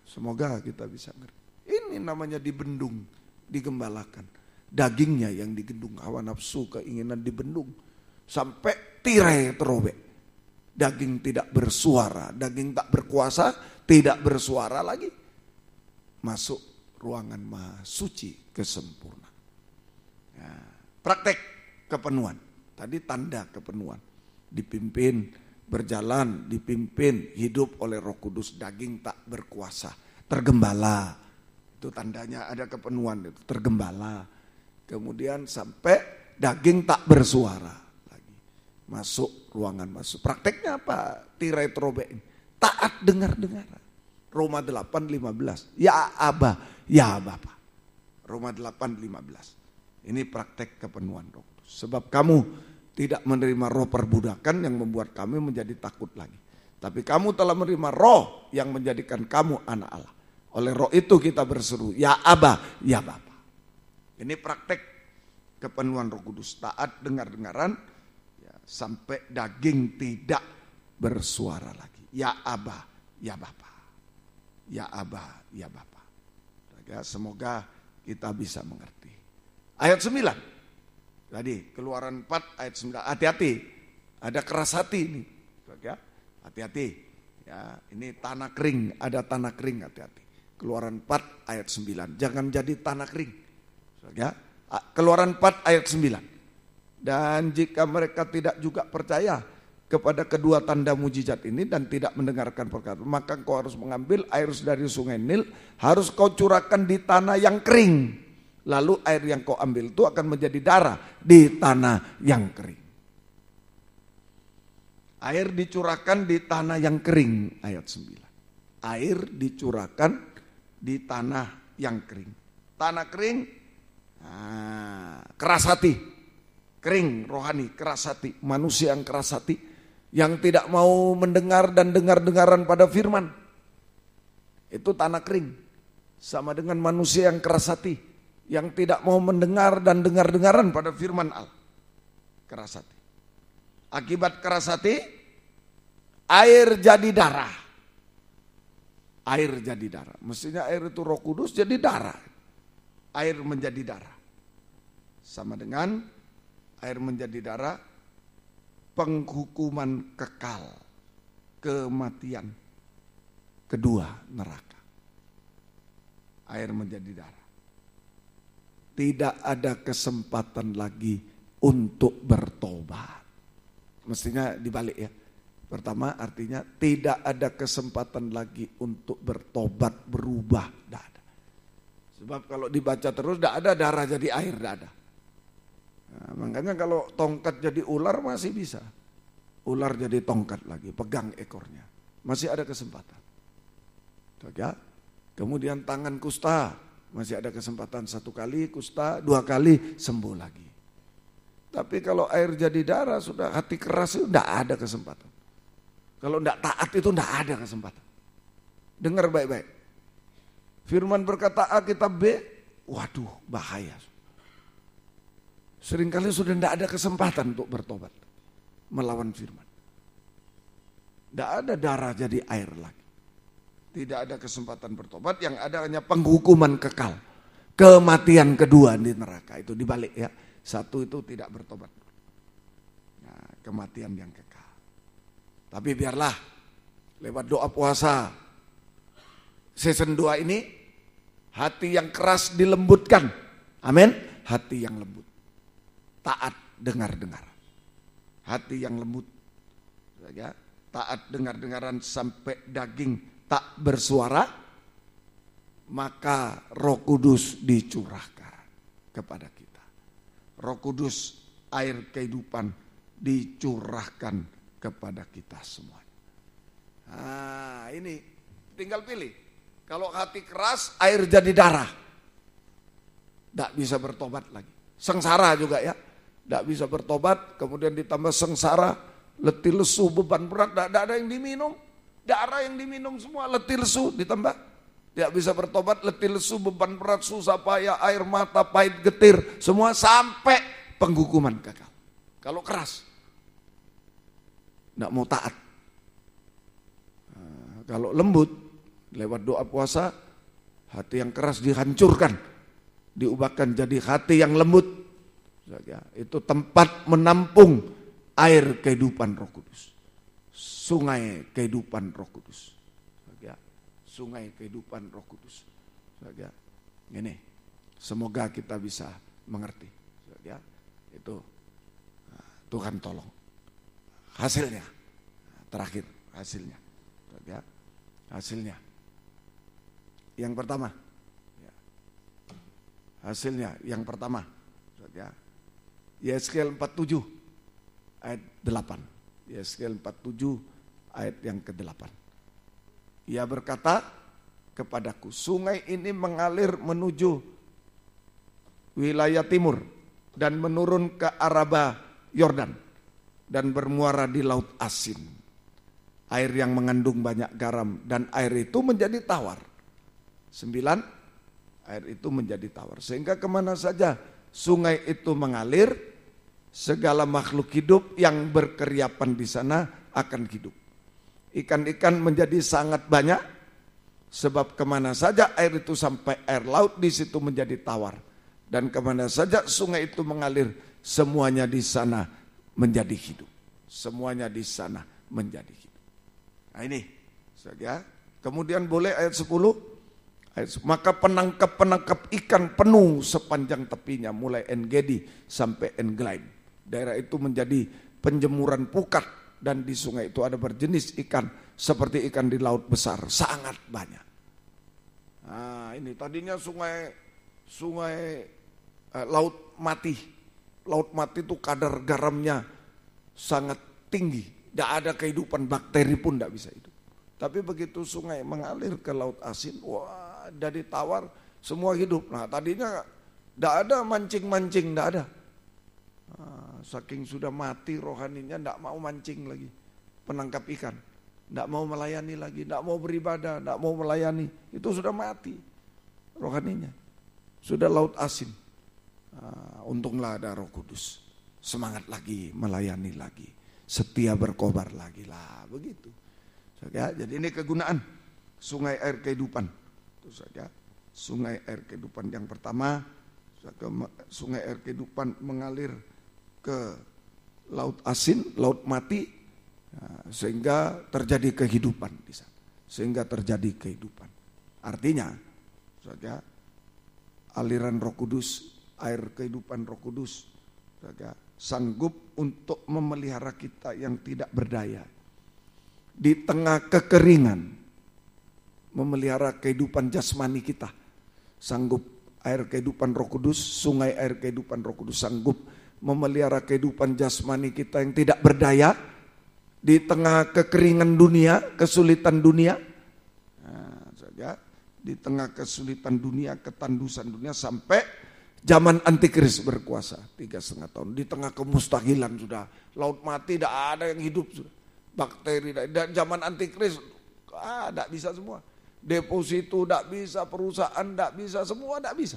Semoga kita bisa ngerti. Ini namanya dibendung. Digembalakan, dagingnya yang digendung, hawa nafsu, keinginan dibendung, sampai tirai terobek, daging tidak bersuara, daging tak berkuasa, tidak bersuara lagi, masuk ruangan maha suci kesempurnaan. Praktek kepenuhan, tadi tanda kepenuhan, dipimpin, berjalan, dipimpin, hidup oleh Roh Kudus, daging tak berkuasa, tergembala. Itu tandanya ada kepenuhan, itu tergembala. Kemudian sampai daging tak bersuara lagi. Masuk ruangan masuk. Prakteknya apa? Tirai terobek ini. Taat dengar-dengar. Roma 8:15. Ya Aba, ya Bapa. Roma 8:15. Ini praktek kepenuhan Roh Kudus. Sebab kamu tidak menerima roh perbudakan yang membuat kami menjadi takut lagi. Tapi kamu telah menerima roh yang menjadikan kamu anak Allah. Oleh roh itu kita berseru, ya Aba, ya Bapa. Ini praktek kepenuhan Roh Kudus. Taat dengar-dengaran sampai daging tidak bersuara lagi. Ya Aba, ya Bapa. Ya Aba, ya Bapa. Semoga kita bisa mengerti. Ayat 9. Tadi Keluaran 4 ayat 9. Hati-hati. Ada keras hati ini. Hati-hati. Ya, ini tanah kering, ada tanah kering, hati-hati. Keluaran 4 ayat 9. Jangan jadi tanah kering. Ya. Keluaran 4 ayat 9. Dan jika mereka tidak juga percaya kepada kedua tanda mujizat ini dan tidak mendengarkan perkataan, maka kau harus mengambil air dari sungai Nil, harus kau curahkan di tanah yang kering. Lalu air yang kau ambil itu akan menjadi darah di tanah yang kering. Air dicurahkan di tanah yang kering, ayat 9. Air dicurahkan di tanah yang kering. Tanah kering, keras hati. Kering rohani, keras hati, manusia yang keras hati, yang tidak mau mendengar dan dengar-dengaran pada firman. Itu tanah kering. Sama dengan manusia yang keras hati, yang tidak mau mendengar dan dengar-dengaran pada firman Allah. Keras hati. Akibat keras hati, air jadi darah. Air jadi darah. Mestinya air itu Roh Kudus jadi darah. Air menjadi darah. Sama dengan air menjadi darah, penghukuman kekal, kematian, kedua neraka. Air menjadi darah. Tidak ada kesempatan lagi untuk bertobat. Mestinya dibalik ya. Pertama artinya tidak ada kesempatan lagi untuk bertobat, berubah. Tidak ada. Sebab kalau dibaca terus tidak ada darah jadi air, tidak ada. Nah, makanya kalau tongkat jadi ular masih bisa. Ular jadi tongkat lagi, pegang ekornya. Masih ada kesempatan. Ya. Kemudian tangan kusta, masih ada kesempatan 1 kali kusta, 2 kali sembuh lagi. Tapi kalau air jadi darah, sudah hati keras itu tidak ada kesempatan. Kalau tidak taat itu tidak ada kesempatan. Dengar baik-baik. Firman berkata A, kita B, waduh bahaya. Seringkali sudah tidak ada kesempatan untuk bertobat, melawan firman. Tidak ada darah jadi air lagi. Tidak ada kesempatan bertobat, yang ada hanya penghukuman kekal. Kematian kedua di neraka, itu dibalik ya. 1 itu tidak bertobat. Nah, kematian yang kekal. Tapi biarlah, lewat doa puasa, season 2 ini, hati yang keras dilembutkan. Amin, hati yang lembut. Taat dengar-dengar. Hati yang lembut. Ya, taat dengar-dengaran sampai daging tak bersuara, maka Roh Kudus dicurahkan kepada kita. Roh Kudus, air kehidupan dicurahkan kepada kita semuanya. Nah, ini tinggal pilih. Kalau hati keras, air jadi darah. Tidak bisa bertobat lagi. Sengsara juga ya. Tidak bisa bertobat, kemudian ditambah sengsara, letih lesu, beban berat, tidak ada yang diminum. Darah yang diminum semua, letih lesu ditambah. Tidak bisa bertobat, letih lesu, beban berat, susah payah, air mata, pahit, getir. Semua sampai penghukuman kekal. Kalau keras, tidak mau taat. Nah, kalau lembut, lewat doa puasa, hati yang keras dihancurkan. Diubahkan jadi hati yang lembut. Itu tempat menampung air kehidupan Roh Kudus. Sungai kehidupan Roh Kudus. Sungai kehidupan Roh Kudus. Ini, semoga kita bisa mengerti. Itu Tuhan tolong. Hasilnya, terakhir hasilnya. Hasilnya. Yang pertama. Hasilnya yang pertama. Yeskel 47 ayat 8. Yeskel 47 ayat yang ke-8. Ia berkata kepadaku, sungai ini mengalir menuju wilayah timur dan menurun ke Araba Yordan dan bermuara di Laut Asin. Air yang mengandung banyak garam dan air itu menjadi tawar. 9, air itu menjadi tawar. Sehingga kemana saja sungai itu mengalir, segala makhluk hidup yang berkeriapan di sana akan hidup. Ikan-ikan menjadi sangat banyak, sebab kemana saja air itu sampai air laut di situ menjadi tawar. Dan kemana saja sungai itu mengalir, semuanya di sana menjadi hidup. Semuanya di sana menjadi hidup. Nah ini saja. Kemudian boleh ayat 10. Maka penangkap-penangkap ikan penuh sepanjang tepinya, mulai En-Gedi sampai En-Glaim. Daerah itu menjadi penjemuran pukat, dan di sungai itu ada berjenis ikan seperti ikan di laut besar, sangat banyak. Nah ini tadinya sungai laut mati. Laut mati itu kadar garamnya sangat tinggi, tidak ada kehidupan, bakteri pun tidak bisa hidup. Tapi begitu sungai mengalir ke laut asin, wah, dari tawar semua hidup. Nah tadinya tidak ada mancing-mancing, tidak ada. Nah, saking sudah mati rohaninya, tidak mau mancing lagi, penangkap ikan, tidak mau melayani lagi, tidak mau beribadah, tidak mau melayani. Itu sudah mati rohaninya, sudah laut asin. Nah, untunglah ada Roh Kudus, semangat lagi, melayani lagi, setia berkobar lagi lah, begitu. Jadi ini kegunaan sungai air kehidupan. Itu saja sungai air kehidupan yang pertama, sungai air kehidupan mengalir ke laut asin, laut mati, sehingga terjadi kehidupan di sana. Sehingga terjadi kehidupan. Artinya, saja aliran Roh Kudus, air kehidupan Roh Kudus, saja sanggup untuk memelihara kita yang tidak berdaya di tengah kekeringan, memelihara kehidupan jasmani kita. Sanggup air kehidupan Roh Kudus, sungai air kehidupan Roh Kudus sanggup memelihara kehidupan jasmani kita yang tidak berdaya di tengah kekeringan dunia, kesulitan dunia. Nah, saja di tengah kesulitan dunia, ketandusan dunia, sampai zaman antikris berkuasa 3,5 tahun. Di tengah kemustahilan sudah, laut mati, tidak ada yang hidup sudah. Bakteri, zaman antikris, tidak bisa semua. Deposito tidak bisa, perusahaan tidak bisa, semua tidak bisa.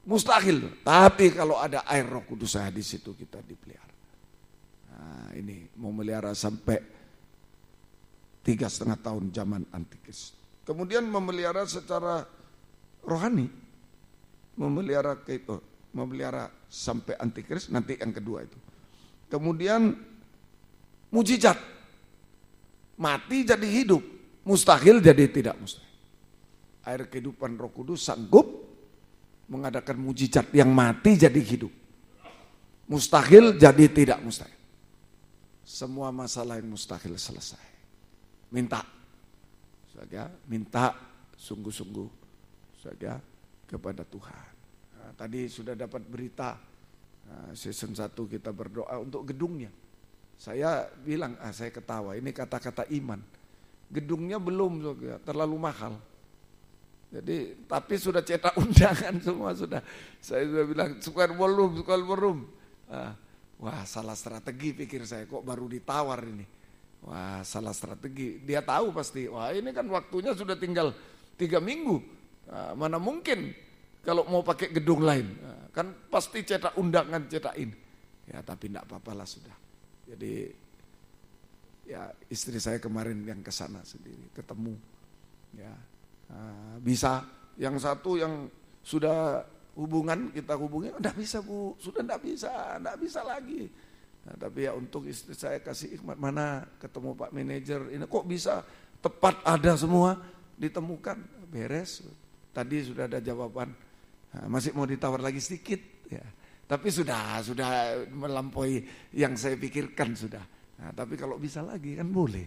Mustahil. Tapi kalau ada air Roh Kudus saya di situ kita dipelihara. Nah, ini mau melihara sampai 3,5 tahun zaman antikris. Kemudian memelihara secara rohani, memelihara sampai antikris, nanti yang kedua itu. Kemudian mujizat. Mati jadi hidup, mustahil jadi tidak mustahil. Air kehidupan Roh Kudus sanggup mengadakan mujizat yang mati jadi hidup. Mustahil jadi tidak mustahil. Semua masalah yang mustahil selesai. Minta saja, minta sungguh-sungguh saja kepada Tuhan. Nah, tadi sudah dapat berita, season 1 kita berdoa untuk gedungnya. Saya bilang, saya ketawa, ini kata-kata iman. Gedungnya belum, terlalu mahal. Jadi, tapi sudah cetak undangan semua sudah. Saya sudah bilang, square ballroom. Wah, salah strategi pikir saya, kok baru ditawar ini. Wah, salah strategi. Dia tahu pasti, wah ini kan waktunya sudah tinggal 3 minggu. Mana mungkin kalau mau pakai gedung lain. Kan pasti cetak undangan, cetak ini. Ya, tapi enggak apa-apalah sudah. Jadi ya istri saya kemarin yang ke sana sendiri ketemu, ya bisa. Yang satu yang sudah hubungan kita hubungi, enggak bisa Bu, sudah enggak bisa lagi. Nah, tapi ya untuk istri saya kasih hikmat, mana ketemu Pak Manajer ini kok bisa tepat ada semua ditemukan, beres. Tadi sudah ada jawaban, masih mau ditawar lagi sedikit, ya. Tapi sudah melampaui yang saya pikirkan sudah. Nah, tapi kalau bisa lagi kan boleh.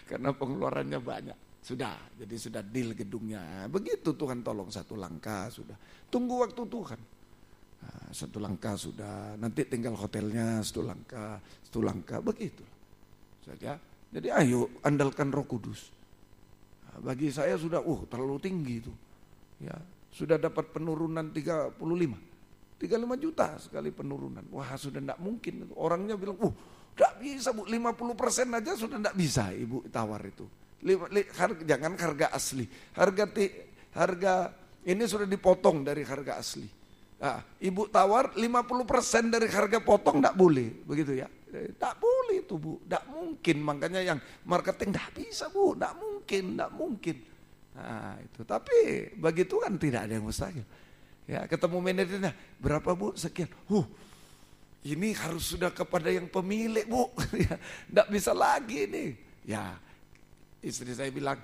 Karena pengeluarannya banyak. Jadi sudah deal gedungnya. Begitu Tuhan tolong, 1 langkah sudah. Tunggu waktu Tuhan. Nah, 1 langkah sudah. Nanti tinggal hotelnya 1 langkah, begitu saja. Jadi ayo andalkan Roh Kudus. Nah, bagi saya sudah terlalu tinggi itu. Ya, sudah dapat penurunan 35 juta sekali penurunan. Wah, sudah enggak mungkin. Orangnya bilang, enggak bisa Bu, 50% aja sudah enggak bisa Ibu tawar itu. Jangan harga asli. Harga ini sudah dipotong dari harga asli. Nah, ibu tawar 50% dari harga potong enggak boleh, begitu ya. Enggak boleh itu Bu, enggak mungkin. Makanya yang marketing enggak bisa Bu, enggak mungkin. Nah itu, tapi bagi Tuhan tidak ada yang mustahil. Ya, ketemu manajernya, berapa Bu? Sekian. Ini harus sudah kepada yang pemilik Bu, enggak bisa lagi nih. Ya, istri saya bilang,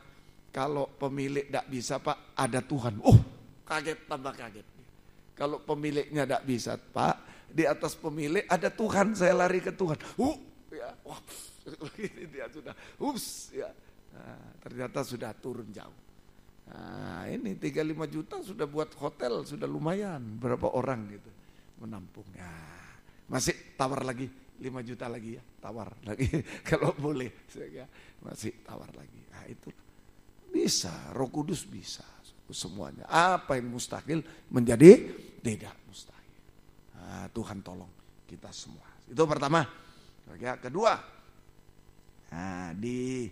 kalau pemilik enggak bisa Pak, ada Tuhan. Kaget, tambah kaget. Kalau pemiliknya tidak bisa Pak, di atas pemilik ada Tuhan, saya lari ke Tuhan. Ya, wah, ini dia sudah, ya. Nah, ternyata sudah turun jauh. Nah, ini 35 juta sudah buat hotel, sudah lumayan. Berapa orang gitu menampung. Ya, masih tawar lagi 5 juta lagi ya, tawar lagi kalau boleh. Ya, masih tawar lagi. Nah, itu bisa, Roh Kudus bisa. Semuanya apa yang mustahil menjadi tidak mustahil. Nah, Tuhan tolong kita semua. Itu pertama. Ya, kedua, nah, di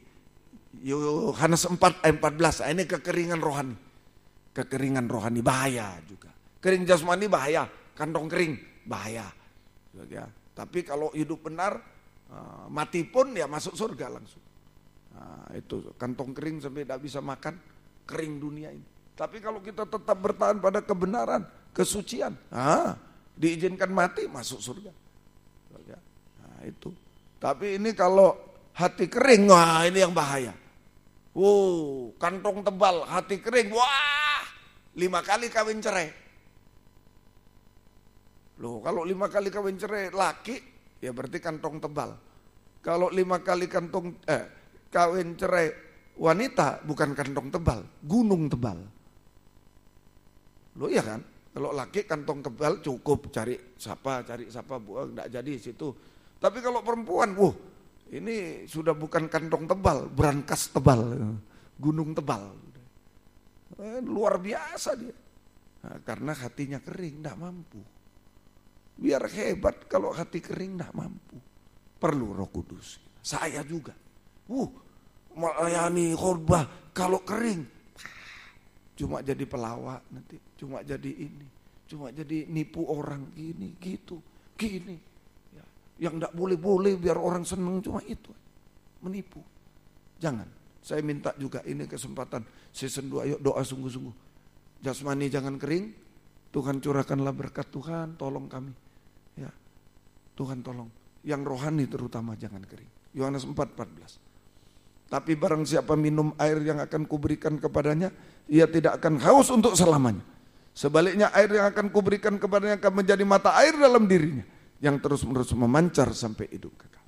Yohanes 4 ayat 14, ini kekeringan rohani. Kekeringan rohani bahaya juga. Kering jasmani bahaya, kantong kering bahaya. Ya, tapi kalau hidup benar, mati pun ya masuk surga langsung. Nah, itu kantong kering sampai tidak bisa makan, kering dunia ini. Tapi kalau kita tetap bertahan pada kebenaran, kesucian, diizinkan mati, masuk surga. Nah itu. Tapi ini kalau hati kering, wah ini yang bahaya. Kantong tebal, hati kering, wah 5 kali kawin cerai. Loh, kalau 5 kali kawin cerai laki, ya berarti kantong tebal. Kalau 5 kali kawin cerai wanita, bukan kantong tebal, gunung tebal. Loh iya kan, kalau laki kantong tebal cukup cari siapa enggak jadi situ. Tapi kalau perempuan, ini sudah bukan kantong tebal, brankas tebal, gunung tebal. Luar biasa dia. Nah, karena hatinya kering, enggak mampu. Biar hebat kalau hati kering enggak mampu. Perlu Roh Kudus. Saya juga. Melayani khotbah kalau kering. Cuma jadi pelawak nanti, cuma jadi ini, cuma jadi nipu orang gini. Ya, yang enggak boleh biar orang seneng cuma itu, menipu. Jangan. Saya minta juga ini kesempatan season 2, yuk doa sungguh-sungguh. Jasmani jangan kering, Tuhan curahkanlah berkat Tuhan, tolong kami. Ya, Tuhan tolong. Yang rohani terutama jangan kering. Yohanes 4:14. Tapi barang siapa minum air yang akan kuberikan kepadanya, ia tidak akan haus untuk selamanya. Sebaliknya air yang akan kuberikan kepadanya akan menjadi mata air dalam dirinya, yang terus-menerus memancar sampai hidup kekal.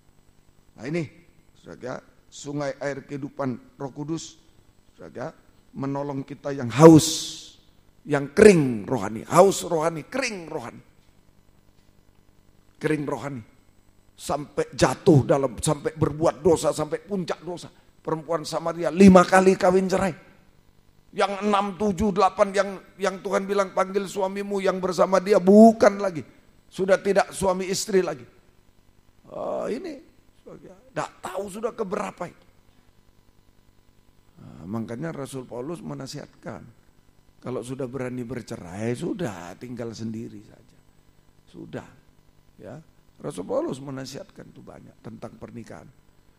Nah ini, saudara, sungai air kehidupan Roh Kudus, saudara, menolong kita yang haus, yang kering rohani, haus rohani, kering rohani. Kering rohani. Sampai jatuh sampai berbuat dosa, sampai puncak dosa. Perempuan Samaria 5 kali kawin cerai. Yang 6, 7, 8 yang Tuhan bilang panggil suamimu yang bersama dia bukan lagi. Sudah tidak suami istri lagi. Ini tidak tahu sudah keberapa itu. Nah, makanya Rasul Paulus menasihatkan. Kalau sudah berani bercerai, sudah tinggal sendiri saja. Sudah. Ya, Rasul Paulus menasihatkan itu banyak tentang pernikahan.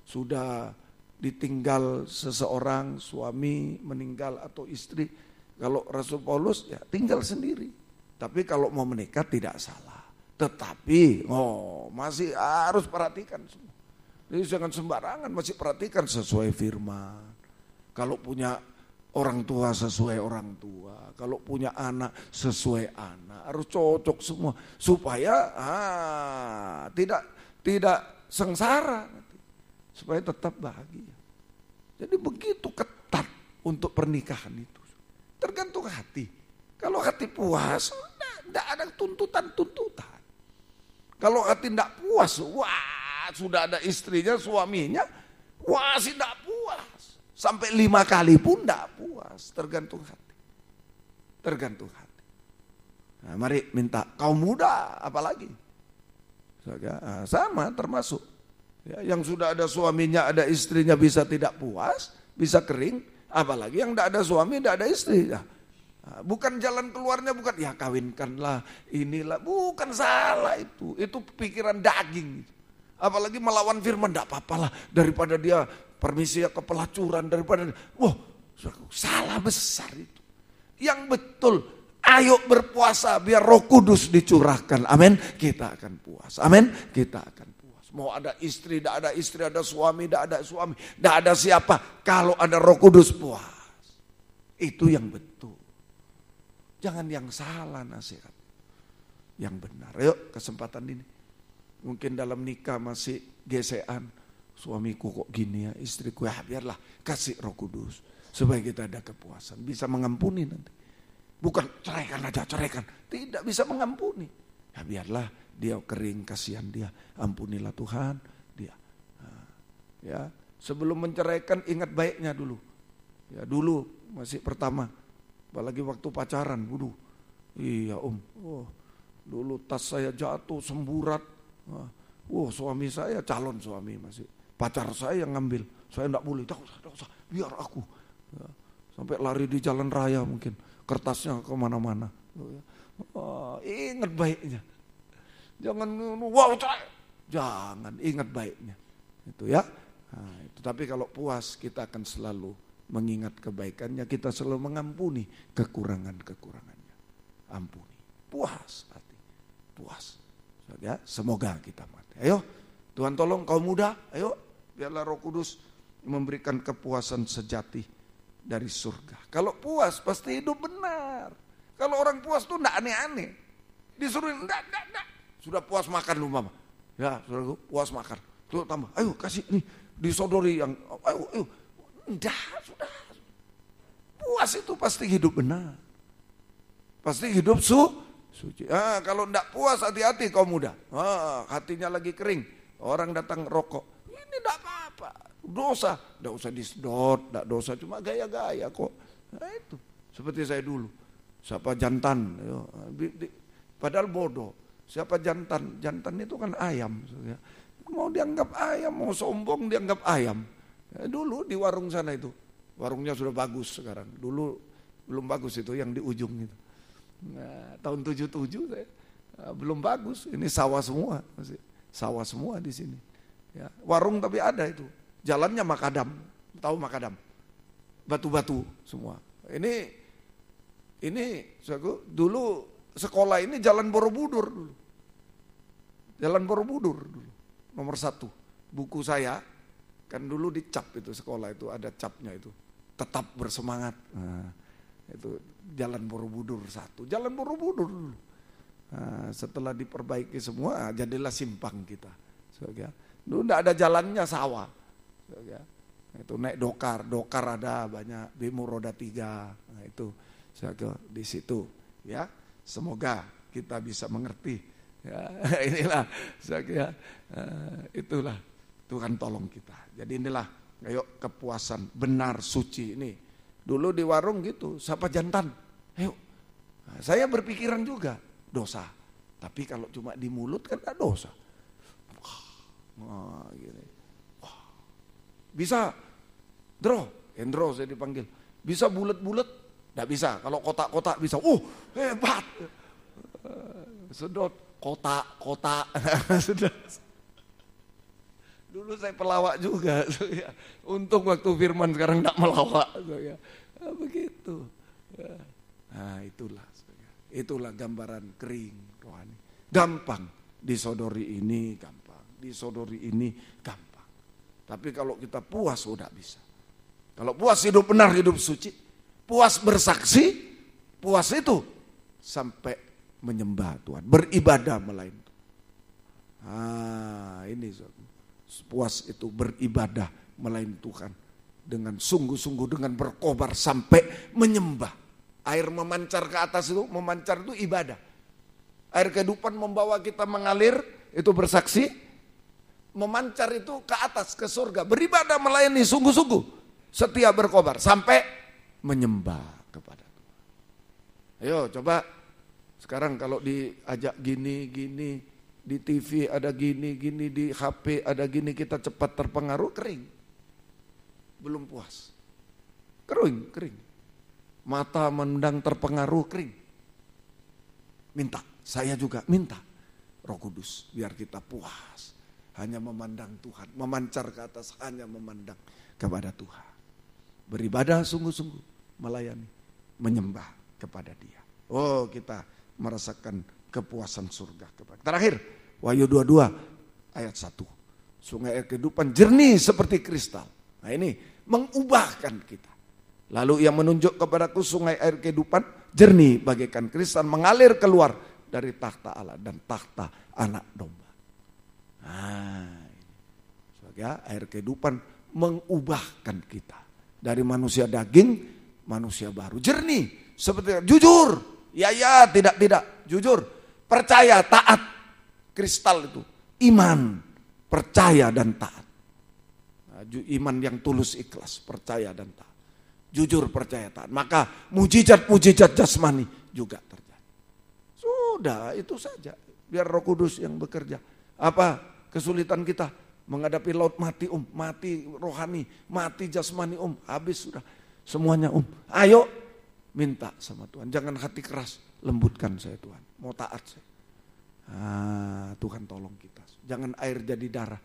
Sudah ditinggal seseorang, suami meninggal atau istri, kalau Rasul Paulus ya tinggal sendiri. Tapi kalau mau menikah tidak salah. Tetapi masih harus perhatikan semua. Jadi jangan sembarangan, masih perhatikan sesuai firman. Kalau punya orang tua sesuai orang tua, kalau punya anak sesuai anak, harus cocok semua supaya tidak sengsara. Supaya tetap bahagia. Jadi begitu ketat untuk pernikahan itu. Tergantung hati. Kalau hati puas, tidak ada tuntutan. Kalau hati tidak puas, sudah ada istrinya, suaminya, tidak puas. Sampai 5 kali pun tidak puas. Tergantung hati. Nah, mari minta kaum muda apalagi. Sama termasuk. Ya, yang sudah ada suaminya, ada istrinya bisa tidak puas, bisa kering, apalagi yang tidak ada suami, tidak ada istri. Bukan jalan keluarnya, bukan ya kawinkanlah, inilah, bukan, salah itu pikiran daging. Apalagi melawan firman, enggak apa-apalah daripada dia permisi ke pelacuran, daripada salah besar itu. Yang betul, ayo berpuasa biar Roh Kudus dicurahkan. Amin. Kita akan puas. Amin. Kita akan puas. Mau ada istri, tidak ada istri, ada suami, tidak ada suami, tidak ada siapa. Kalau ada Roh Kudus puas. Itu yang betul. Jangan yang salah nasihat. Yang benar. Ayo kesempatan ini. Mungkin dalam nikah masih gesekan. Suamiku kok gini ya, istriku ya, biarlah kasih Roh Kudus. Supaya kita ada kepuasan. Bisa mengampuni nanti. Bukan ceraikan aja, ceraikan. Tidak bisa mengampuni. Ya biarlah dia kering, kasihan dia. Ampunilah Tuhan dia. Ya, sebelum menceraikan ingat baiknya dulu. Ya dulu masih pertama. Apalagi waktu pacaran, iya dulu tas saya jatuh, semburat. Suami saya calon suami masih. Pacar saya yang ngambil. Saya enggak boleh, enggak usah, biar aku. Ya, sampai lari di jalan raya mungkin. Kertasnya kemana-mana. Ingat baiknya. Jangan, jangan, ingat baiknya. Itu ya. Nah, itu. Tapi kalau puas kita akan selalu mengingat kebaikannya, kita selalu mengampuni kekurangan-kekurangannya. Ampuni. Puas hati. Puas. Ya, semoga kita mati. Ayo, Tuhan tolong kaum muda, ayo biarlah Roh Kudus memberikan kepuasan sejati dari surga. Kalau puas pasti hidup benar. Kalau orang puas tuh enggak aneh-aneh. Disuruh enggak. Sudah puas makan lu mama. Ya, saudaraku, puas makan. Tuh tambah, ayo kasih nih disodori yang ayo. Enggak, sudah. Puas itu pasti hidup benar. Pasti hidup suci. Kalau enggak puas hati-hati kaum muda. Hatinya lagi kering. Orang datang rokok. Ini enggak apa-apa. Dosa. Enggak usah disedot, enggak dosa. Cuma gaya-gaya kok. Nah itu. Seperti saya dulu. Siapa jantan. Padahal bodoh. Siapa jantan? Jantan itu kan ayam. Mau dianggap ayam, mau sombong dianggap ayam. Dulu di warung sana itu, warungnya sudah bagus sekarang. Dulu belum bagus itu yang di ujung itu. Nah, tahun 77 saya belum bagus. Ini sawah semua, masih sawah semua di sini. Ya, warung tapi ada itu. Jalannya makadam, tahu makadam? Batu-batu semua. Ini dulu sekolah ini Jalan Borobudur dulu. Jalan Borobudur dulu. Nomor 1. Buku saya kan dulu dicap itu sekolah itu ada capnya itu. Tetap bersemangat. Nah, itu Jalan Borobudur 1. Jalan Borobudur dulu. Nah, setelah diperbaiki semua jadilah simpang kita. Dulu enggak ada jalannya sawah. Itu naik dokar ada banyak, bemo roda 3. Nah, itu di situ ya. Semoga kita bisa mengerti. Ya, inilah itulah Tuhan tolong kita. Jadi inilah ayo kepuasan benar suci ini. Dulu di warung gitu, siapa jantan? Ayo. Nah, saya berpikiran juga dosa. Tapi kalau cuma di mulut kan enggak dosa. Gini. Bisa Hendro saya dipanggil. Bisa bulat-bulat? Enggak bisa. Kalau kotak-kotak bisa. Hebat. Sedot kotak. Dulu saya pelawak juga. Untung waktu firman sekarang enggak melawak. Begitu. Nah itulah gambaran kering rohani. Gampang disodori ini gampang. Disodori ini gampang. Tapi kalau kita puas udah bisa. Kalau puas hidup benar, hidup suci. Puas bersaksi. Puas itu sampai menyembah Tuhan, beribadah melain Tuhan. Ini puas itu beribadah melain Tuhan dengan sungguh-sungguh, dengan berkobar sampai menyembah. Air memancar ke atas itu, memancar itu ibadah. Air kehidupan membawa kita mengalir, itu bersaksi. Memancar itu ke atas, ke surga, beribadah melayani sungguh-sungguh, setia berkobar sampai menyembah kepada Tuhan. Ayo coba. Sekarang kalau diajak gini, di TV ada gini, di HP ada gini, kita cepat terpengaruh, kering. Belum puas. Kering. mata memandang terpengaruh kering. Minta, saya juga minta Roh Kudus biar kita puas. Hanya memandang Tuhan, memancar ke atas, hanya memandang kepada Tuhan. Beribadah sungguh-sungguh, melayani, menyembah kepada Dia. Oh, kita merasakan kepuasan surga. Terakhir, Wahyu 22 ayat 1. Sungai air kehidupan jernih seperti kristal. Nah ini mengubahkan kita. Lalu ia menunjuk kepadaku sungai air kehidupan jernih bagaikan kristal mengalir keluar dari takhta Allah dan takhta anak domba. Nah, ya, air kehidupan mengubahkan kita dari manusia daging, manusia baru, jernih, seperti jujur, ya tidak, jujur, percaya, taat, kristal itu, iman, percaya dan taat, iman yang tulus ikhlas, percaya dan taat, jujur, percaya, taat, maka mujizat jasmani juga terjadi. Sudah itu saja, biar Roh Kudus yang bekerja. Apa kesulitan kita menghadapi laut mati mati rohani, mati jasmani habis sudah semuanya Ayo minta sama Tuhan, jangan hati keras, lembutkan saya Tuhan, mau taat saya. Tuhan tolong kita, jangan air jadi darah,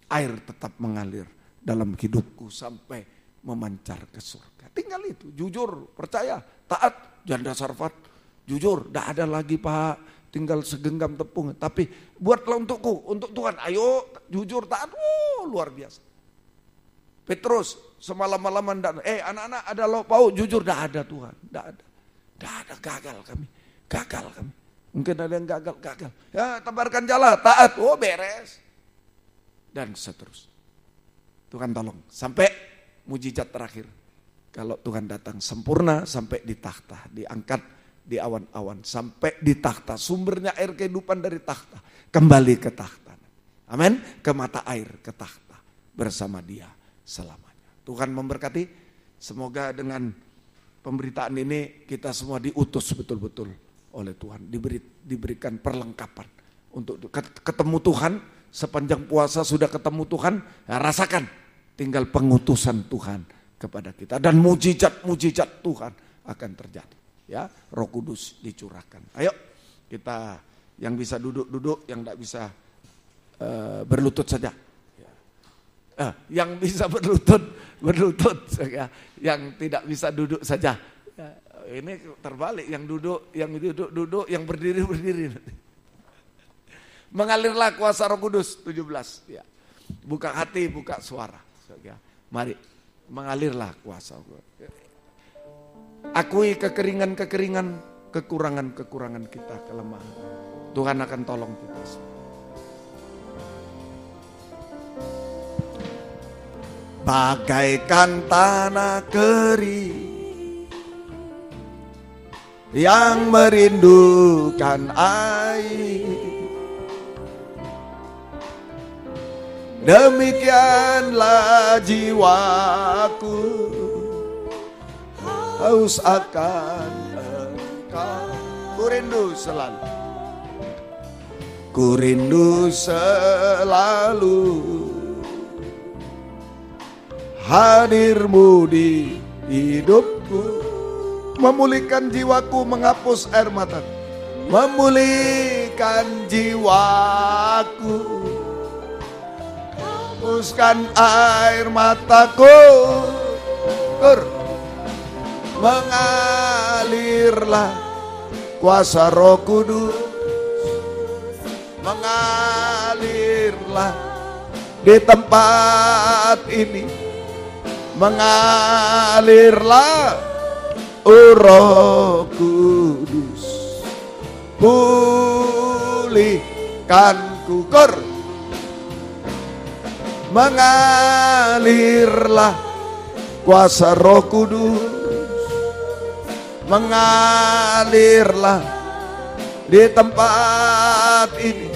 air tetap mengalir dalam hidupku sampai memancar ke surga. Tinggal itu, jujur, percaya, taat, janda sarfat, jujur, tidak ada lagi Pak. Tinggal segenggam tepung, tapi buatlah untukku, untuk Tuhan. Ayo jujur taat, luar biasa. Petrus semalam-malaman, anak-anak ada lauk pauk, jujur, tidak ada Tuhan, tidak ada, gagal kami. Mungkin ada yang gagal. Ya tebarkan jala, taat, beres. Dan seterusnya. Tuhan tolong, sampai mujizat terakhir. Kalau Tuhan datang sempurna sampai di takhta, diangkat di awan-awan sampai di takhta, sumbernya air kehidupan dari takhta kembali ke takhta, amin, ke mata air, ke takhta bersama Dia selamanya. Tuhan memberkati, semoga dengan pemberitaan ini kita semua diutus betul-betul oleh Tuhan, diberikan perlengkapan untuk ketemu Tuhan. Sepanjang puasa sudah ketemu Tuhan, ya rasakan, tinggal pengutusan Tuhan kepada kita dan mujizat Tuhan akan terjadi. Ya, Roh Kudus dicurahkan. Ayo kita yang bisa duduk, yang tidak bisa berlutut saja. Yang bisa berlutut, ya. Yang tidak bisa duduk saja. Ini terbalik, yang duduk, yang berdiri. Mengalirlah kuasa Roh Kudus 17. Ya. Buka hati, buka suara. Ya. Mari mengalirlah kuasa Roh Kudus. Akui kekeringan-kekeringan, kekurangan-kekurangan kita, kelemahan. Tuhan akan tolong kita semua. Bagaikan tanah kering yang merindukan air, demikianlah jiwaku haus akan Engkau. Ku rindu selalu hadir-Mu di hidupku, memulihkan jiwaku, menghapus air mata, memulihkan jiwaku, hapuskan air mataku. Mengalirlah kuasa Roh Kudus, mengalirlah di tempat ini, mengalirlah Roh Kudus, pulihkan kukur, mengalirlah kuasa Roh Kudus, mengalirlah di tempat ini,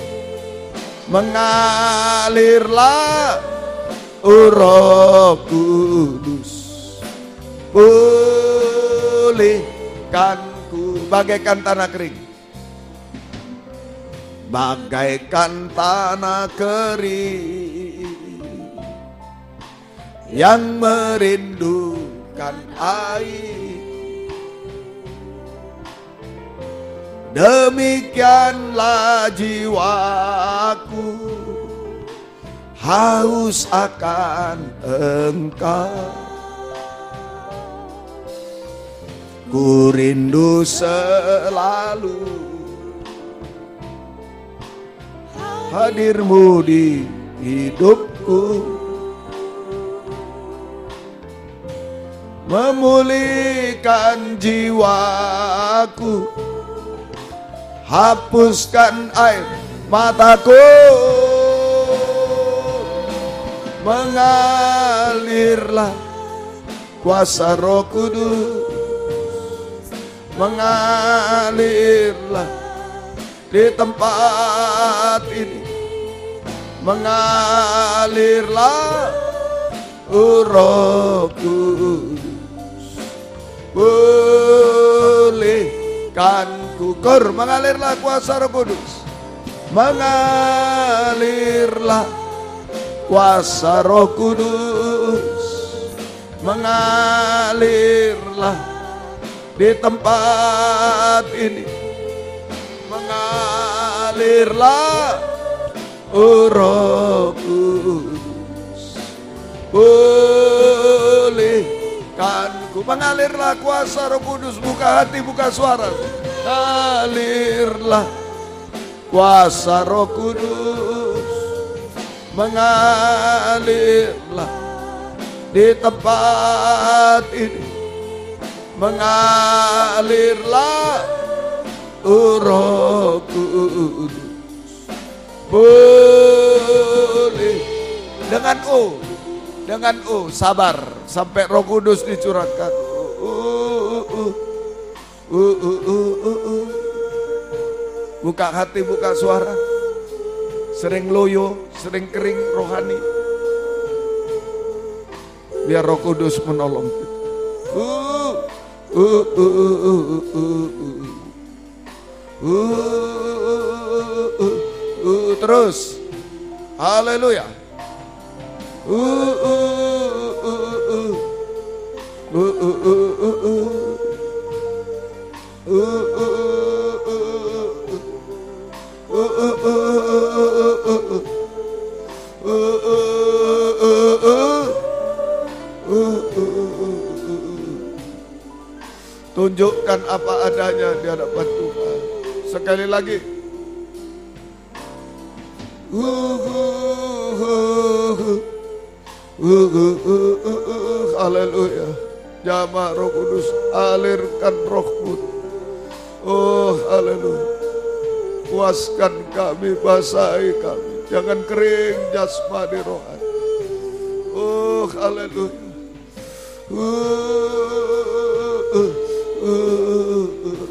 mengalirlah Roh Kudus, pulihkanku bagaikan tanah kering, bagaikan tanah kering yang merindukan air, Demikianlah jiwaku haus akan Engkau. Ku rindu selalu hadir-Mu di hidupku, memulihkan jiwaku, hapuskan air mataku, mengalirlah kuasa Roh Kudus, mengalirlah di tempat ini, mengalirlah Roh Kudus, pulihkanku, mengalirlah kuasa Roh Kudus, mengalirlah kuasa Roh Kudus, mengalirlah di tempat ini, mengalirlah Roh Kudus, pulihkanku, mengalirlah kuasa Roh Kudus. Buka hati, buka suara, mengalirlah kuasa Roh Kudus, mengalirlah di tempat ini, mengalirlah Roh Kudus, boleh dengan sabar sampai Roh Kudus dicurahkan. Buka hati, buka suara. Sering loyo, sering kering rohani, biar Roh Kudus menolong kita. Terus, haleluya. Tunjukkan apa adanya di hadapan Tuhan. Sekali lagi. Haleluya. Jamaah Roh Kudus, alirkan Roh-Mu. Oh, haleluya. Puaskan kami, basahi kami. Jangan kering jasmani rohani. Oh, haleluya.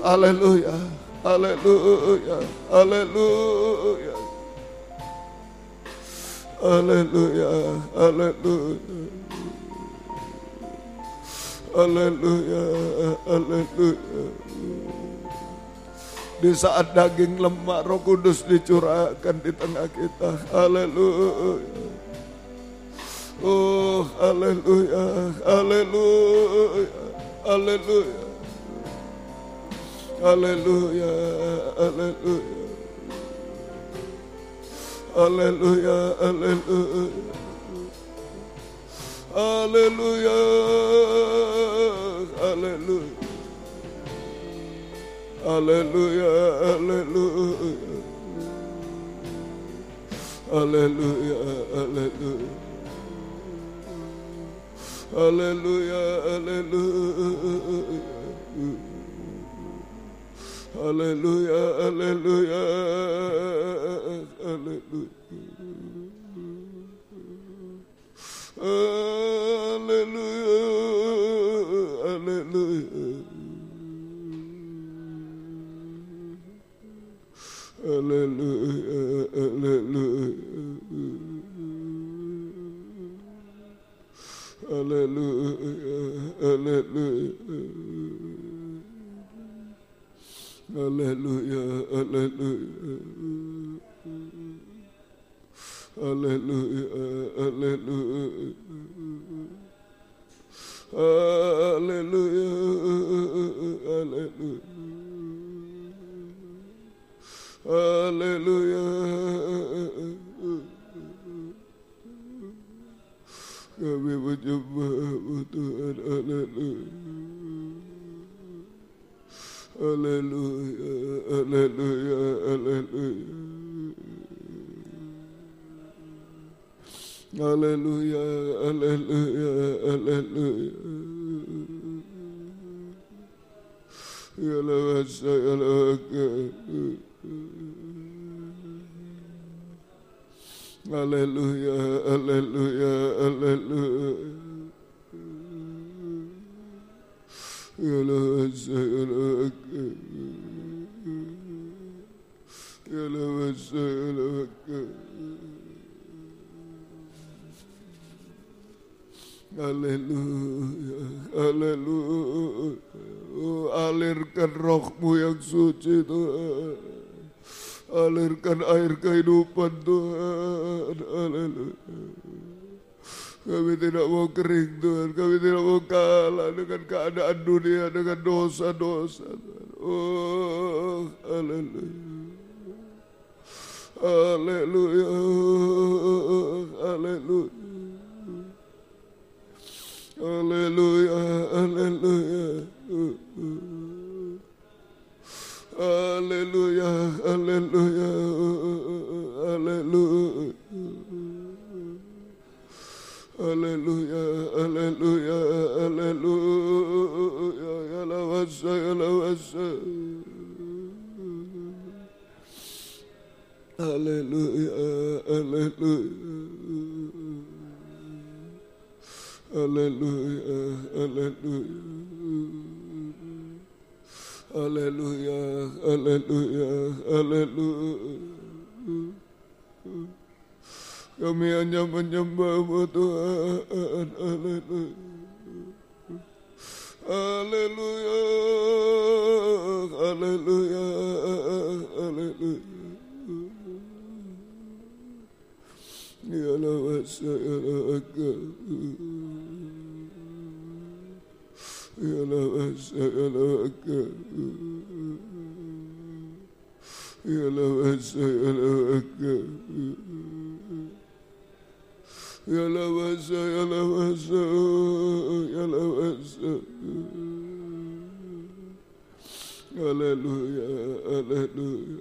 Haleluya, haleluya, haleluya, haleluya, haleluya, haleluya, haleluya. Di saat daging lemak, Roh Kudus dicurahkan di tengah kita. Haleluya. Oh, haleluya, haleluya, haleluya. Haleluya, haleluya, haleluya, haleluya, haleluya, haleluya, haleluya, haleluya, haleluya, haleluya. Haleluya, haleluya, haleluya, haleluya, haleluya, haleluya, haleluya. Haleluya, haleluya, haleluya, haleluya, haleluya, haleluya, Haleluya. Kami menyembah-Mu Tuhan. Haleluya. Haleluya. Haleluya. Haleluya. Haleluya. Haleluya. Ya Allah, ya Allah. Haleluya, haleluya, haleluya. Ya Allah, ya Allah. Ya Allah, ya Allah. Haleluya, haleluya. Alirkan roh-Mu yang suci Tuhan. Alirkan air kehidupan Tuhan. Haleluya. Kami tidak mau kering Tuhan. Kami tidak mau kalah dengan keadaan dunia, dengan dosa-dosa Tuhan. Oh, haleluya. Haleluya. Haleluya. Haleluya, haleluya, haleluya, haleluya, haleluya, haleluya, haleluya, haleluya, ya lawasa, ya lawasa, haleluya, haleluya. Haleluya, haleluya, haleluya, haleluya, haleluya. Kami hanya menyembah-Mu Tuhan. Haleluya, haleluya, haleluya, haleluya. Ya Allah, ya Allah. Ya Allah, ya Allah. Ya Allah, ya Allah. Ya Allah, ya Allah. Ya Allah. Haleluya, haleluya.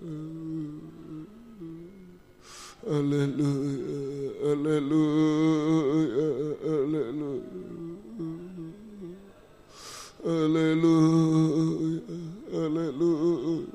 Haleluya, haleluya, haleluya. Haleluya, haleluya.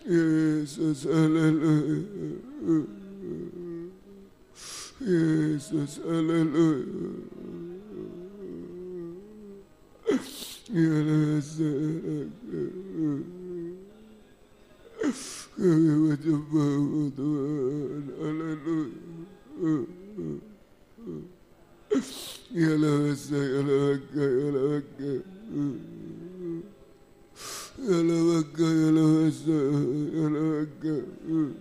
Jesus, hallelujah. Jesus, hallelujah. Kami menyembah-Mu Tuhan. Haleluya. Ya Allah, ya Allah, ya Allah. Ya Allah, ya Allah, ya Allah.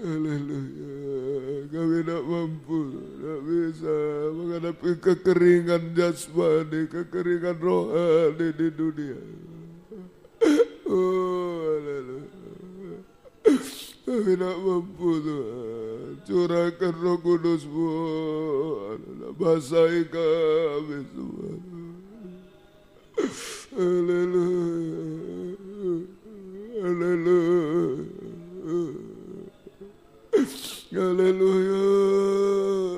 Haleluya. Kami tidak mampu, tidak bisa menghadapi kekeringan jasmani, kekeringan rohani di dunia. Oh, haleluya. Kami tidak mampu Tuhan. Curahkan Roh Kudus-Mu, basahi kami semua. Haleluya. Haleluya. Haleluya.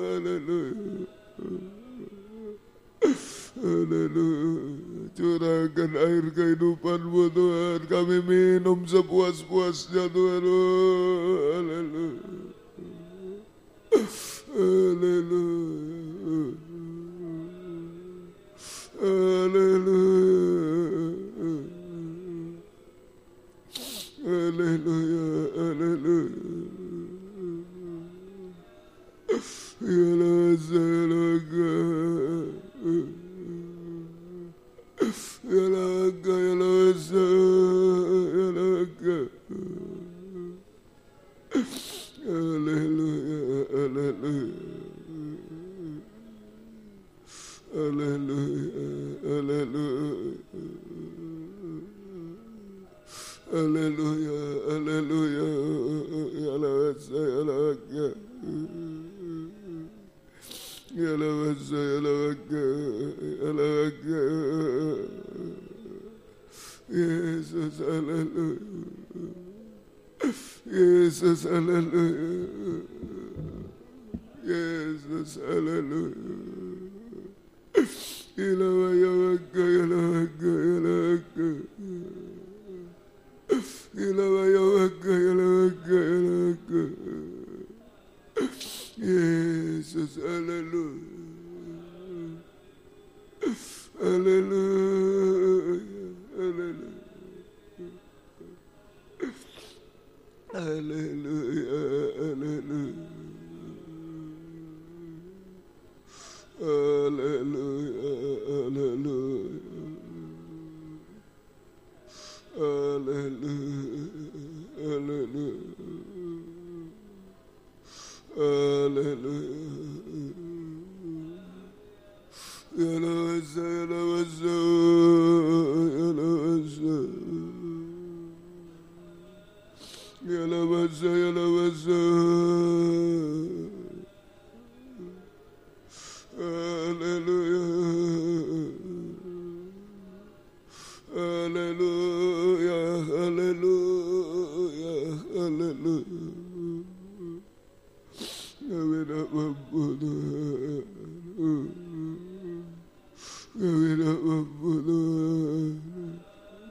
Haleluya. Haleluya. Curahkan air kehidupan-Mu Tuhan. Kami minum sepuas-puasnya Tuhan. Haleluya. Haleluya. Haleluya. Haleluya. Haleluya.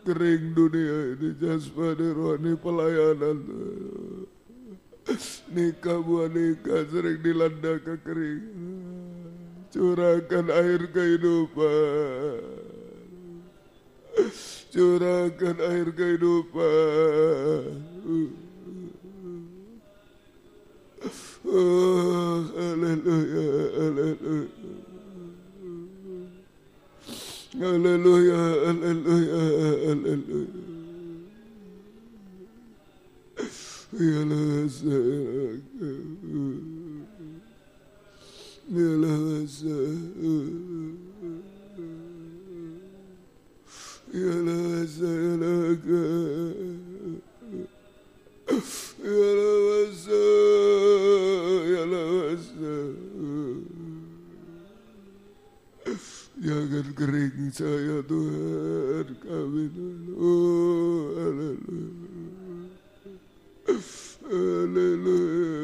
Kering dunia ini, jasmani rohani pelayanan. Nikah buah nikah sering dilanda kekeringan. Curahkan air kehidupan. Curahkan air kehidupan. Oh, haleluya, haleluya. Haleluya, haleluya, haleluya. Ya Allah, ya Allah, ya Allah, jangan kering saya Tuhan, kami oh haleluya, haleluya,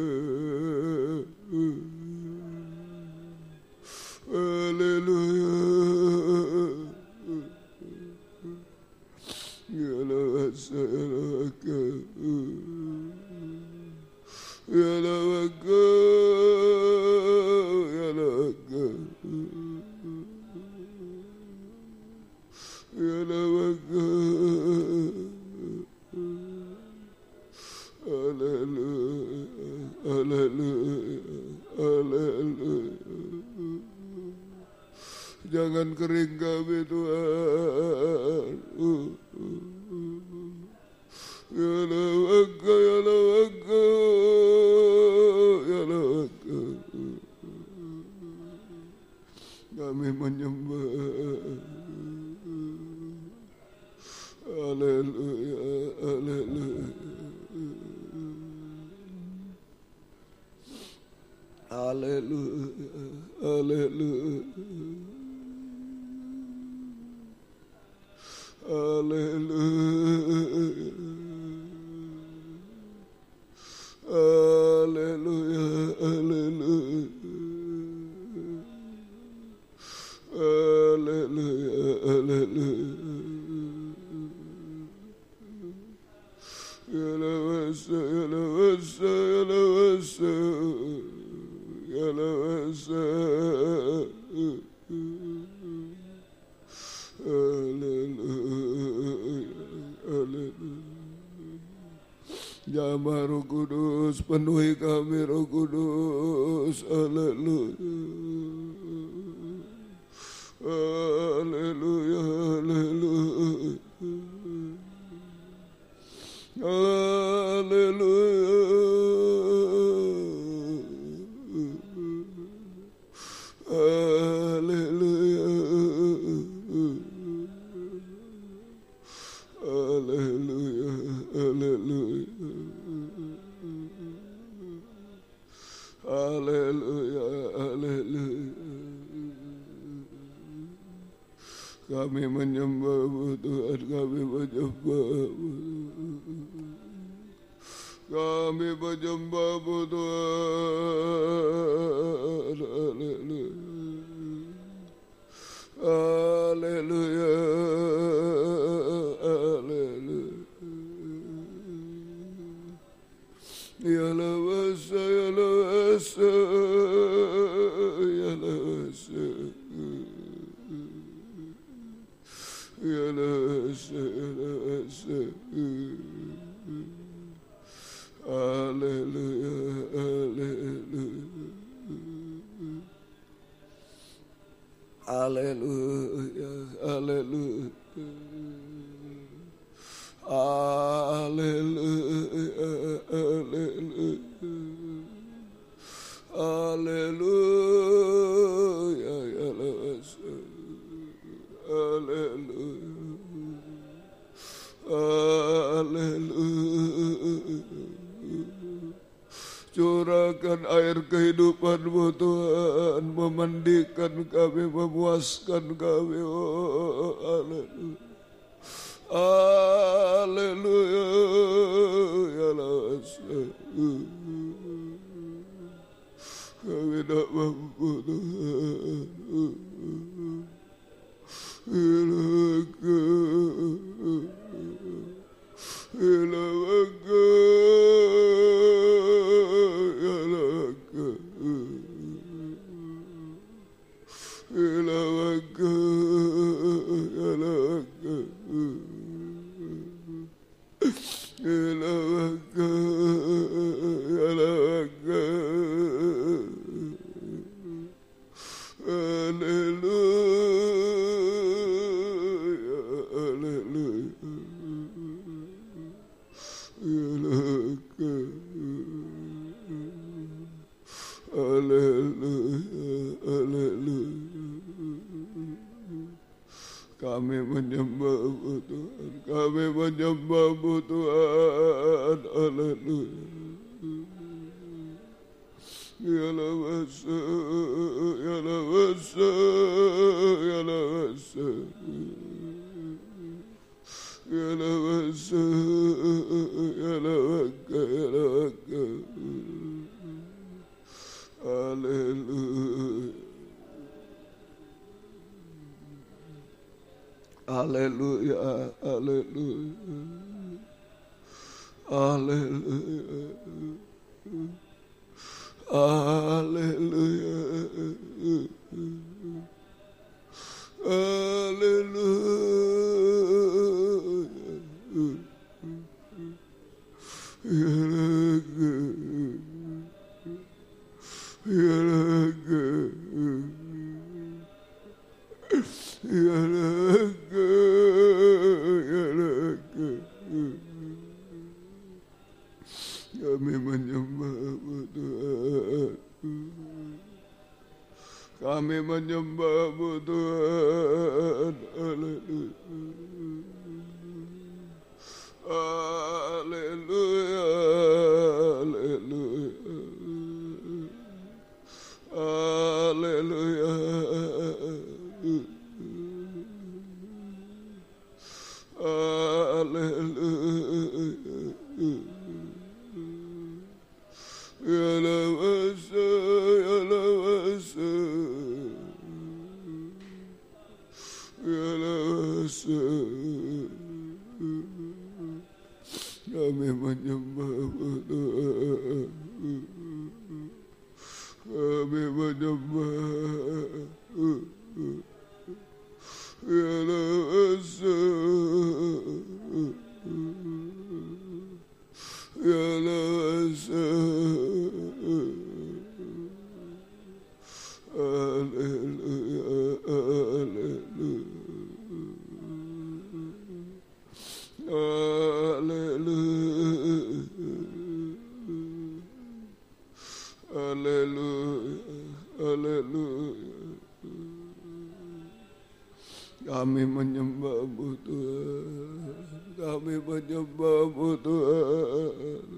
haleluya. Ya Allah, ya Allah, jangan kering kami Tuhan. Ya Allah, ya Allah, ya Allah, kami menyembah. Haleluya, haleluya. Haleluya, haleluya. Haleluya. Haleluya, haleluya. Haleluya, haleluya. Ya lawasa, ya lawasa, ya lawasa. Ya lawasa. Haleluya, haleluya. Jamah Roh Kudus, penuhi kami Roh Kudus. Haleluya. Haleluya, haleluya. Haleluya. Haleluya. Haleluya. Haleluya. Haleluya. Haleluya. Kami menyembah Tuhan, kami menyembah. Kami menyembah Tuhan. Haleluya. Haleluya. Haleluya. Ya lawasa, ya lawasa, ya lawasa. Ya lawasa, ya lawasa. Haleluya, haleluya. Haleluya, haleluya. Haleluya, haleluya. Haleluya, ya lawasa. Haleluya. Haleluya. Curahkan air kehidupan-Mu Tuhan, memandikan kami, memuaskan kami. Oh, haleluya. Haleluya. Ya lawasa. Kami tak mampu Tuhan. Kami menyembah-Mu Tuhan, kami menyembah-Mu Tuhan. Haleluya. Ya lawasa, ya lawasa, ya lawasa. Ya lawasa, ya lawaka, ya lawaka. Haleluya. Haleluya, haleluya. Haleluya. Haleluya. Kami menyembah-Mu Tuhan. Kami menyembah-Mu Tuhan. Haleluya. Haleluya. Haleluya. Haleluya. Ya lawasa, ya lawasa. Ya lawasa. Kami menyembah-Mu Tuhan. Kami menyembah-Mu. Ya lawasa. Ya Haleluya, haleluya. Kami menyembah-Mu Tuhan, kami menyembah-Mu Tuhan,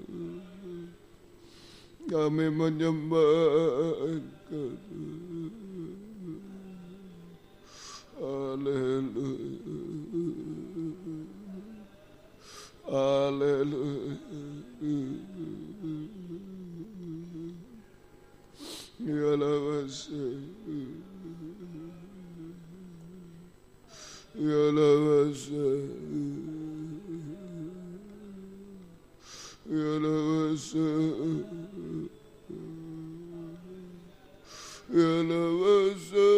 kami menyembah Engkau. Haleluya, haleluya. Ya lawasa, ya lawasa, ya lawasa, ya lawasa,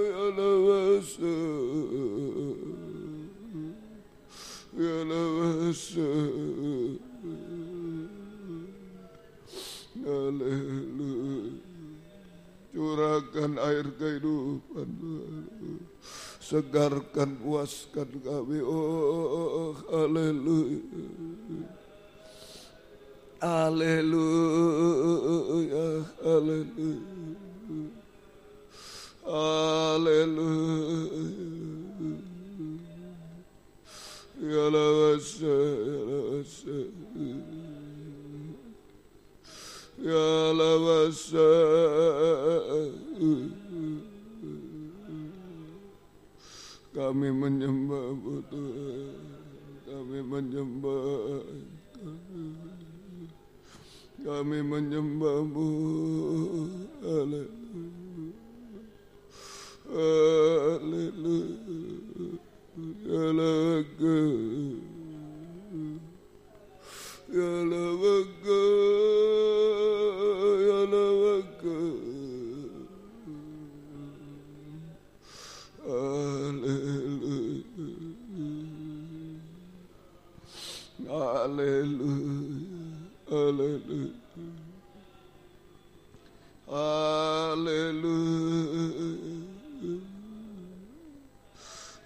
ya lawasa, ya lawasa. Haleluya. Curahkan air kehidupan Tuhan. Segarkan, puaskan kami. Oh, haleluya. Haleluya. Haleluya. Haleluya. Ya lawasa, ya lawasa. Ya lawasa, kami menyembah-Mu Tuhan, kami menyembah, kami menyembah-Mu. Haleluya, haleluya. Ya laga, ya laga, ya laga. Haleluya, haleluya, haleluya, haleluya,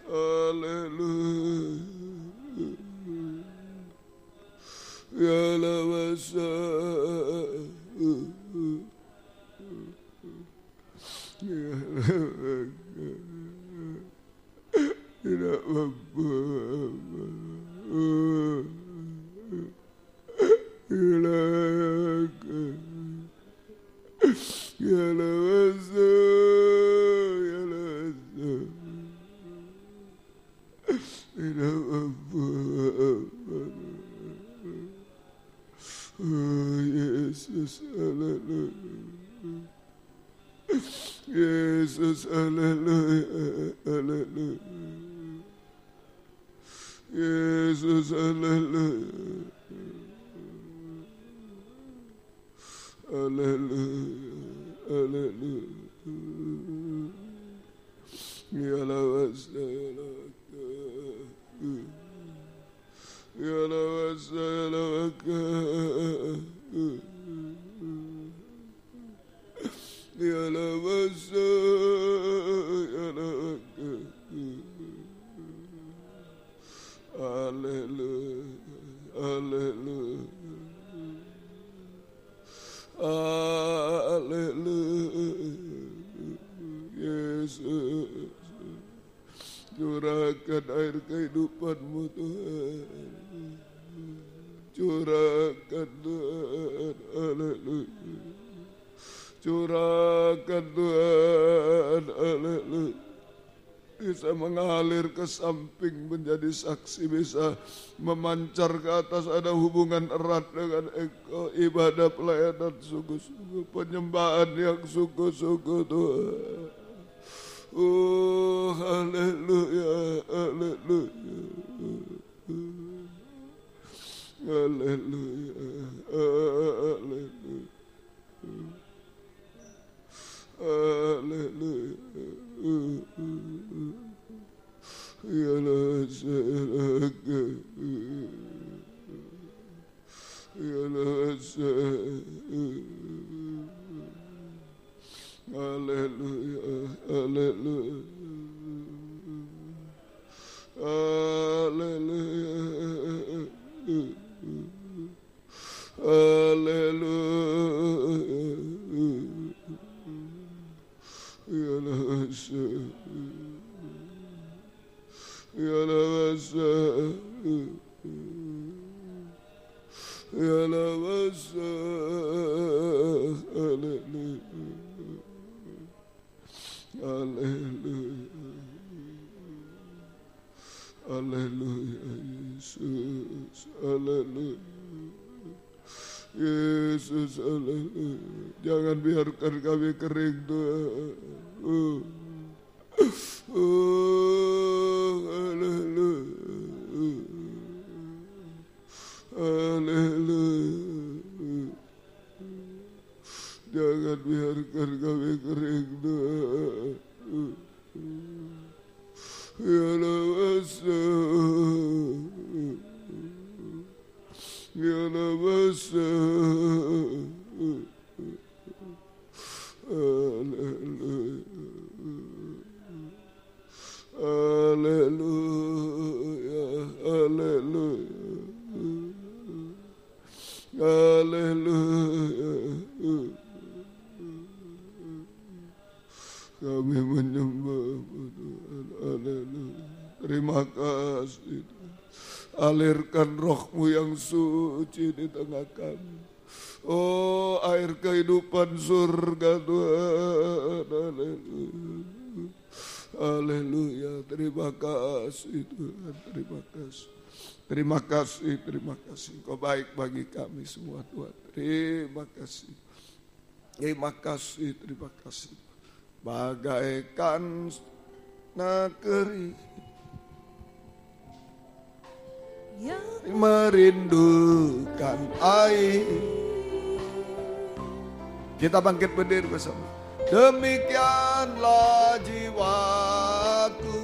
haleluya. Ya lawasa, ya lawasa. Tidak mampu, ya lawasa, ya lawasa, ya lawasa. Tidak mampu. Oh, Yesus, haleluya. Yesus, haleluya, haleluya. Yesus, haleluya. Haleluya, haleluya. Ya lawasa, ya lawasa. Ya lawasa, ya lawasa. Ya lawasa, ya lawasa. Haleluya, haleluya. Haleluya. Yesus, curahkan air kehidupan-Mu Tuhan. Curahkan Tuhan, haleluya. Curahkan Tuhan, haleluya. Bisa mengalir ke samping menjadi saksi, bisa memancar ke atas, ada hubungan erat dengan Engkau. Ibadah pelayanan sungguh-sungguh, penyembahan yang sungguh-sungguh Tuhan. Oh, haleluya, haleluya. Haleluya, haleluya. Haleluya. Ya lawasa, ya lawasa. Haleluya, haleluya. Haleluya. Haleluya Yesus, haleluya Yesus, haleluya. Jangan biarkan kami kering Tuhan. Haleluya, haleluya. Jangan biarkan kami kering Tuhan. Ya Nabasa, ya Nabasa, haleluya, haleluya, haleluya, haleluya. Kami menyembah-Mu Tuhan, haleluya. Terima kasih Tuhan. Alirkan roh-Mu yang suci di tengah kami. Oh, air kehidupan surga Tuhan, haleluya. Haleluya, terima kasih Tuhan, terima kasih. Terima kasih, terima kasih. Kau baik bagi kami semua Tuhan. Terima kasih. Terima kasih, terima kasih. Bagaikan negeri yang merindukan air. Kita bangkit berdiri bersama. Demikianlah jiwaku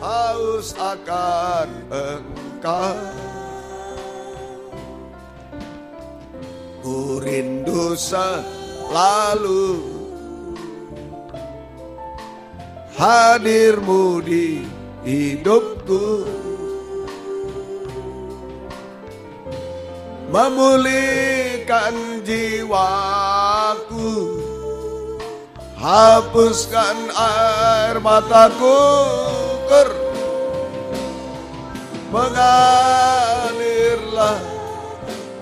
haus akan Engkau. Ku rindu selalu hadir-Mu di hidupku, memulihkan jiwaku, hapuskan air mataku, mengalirlah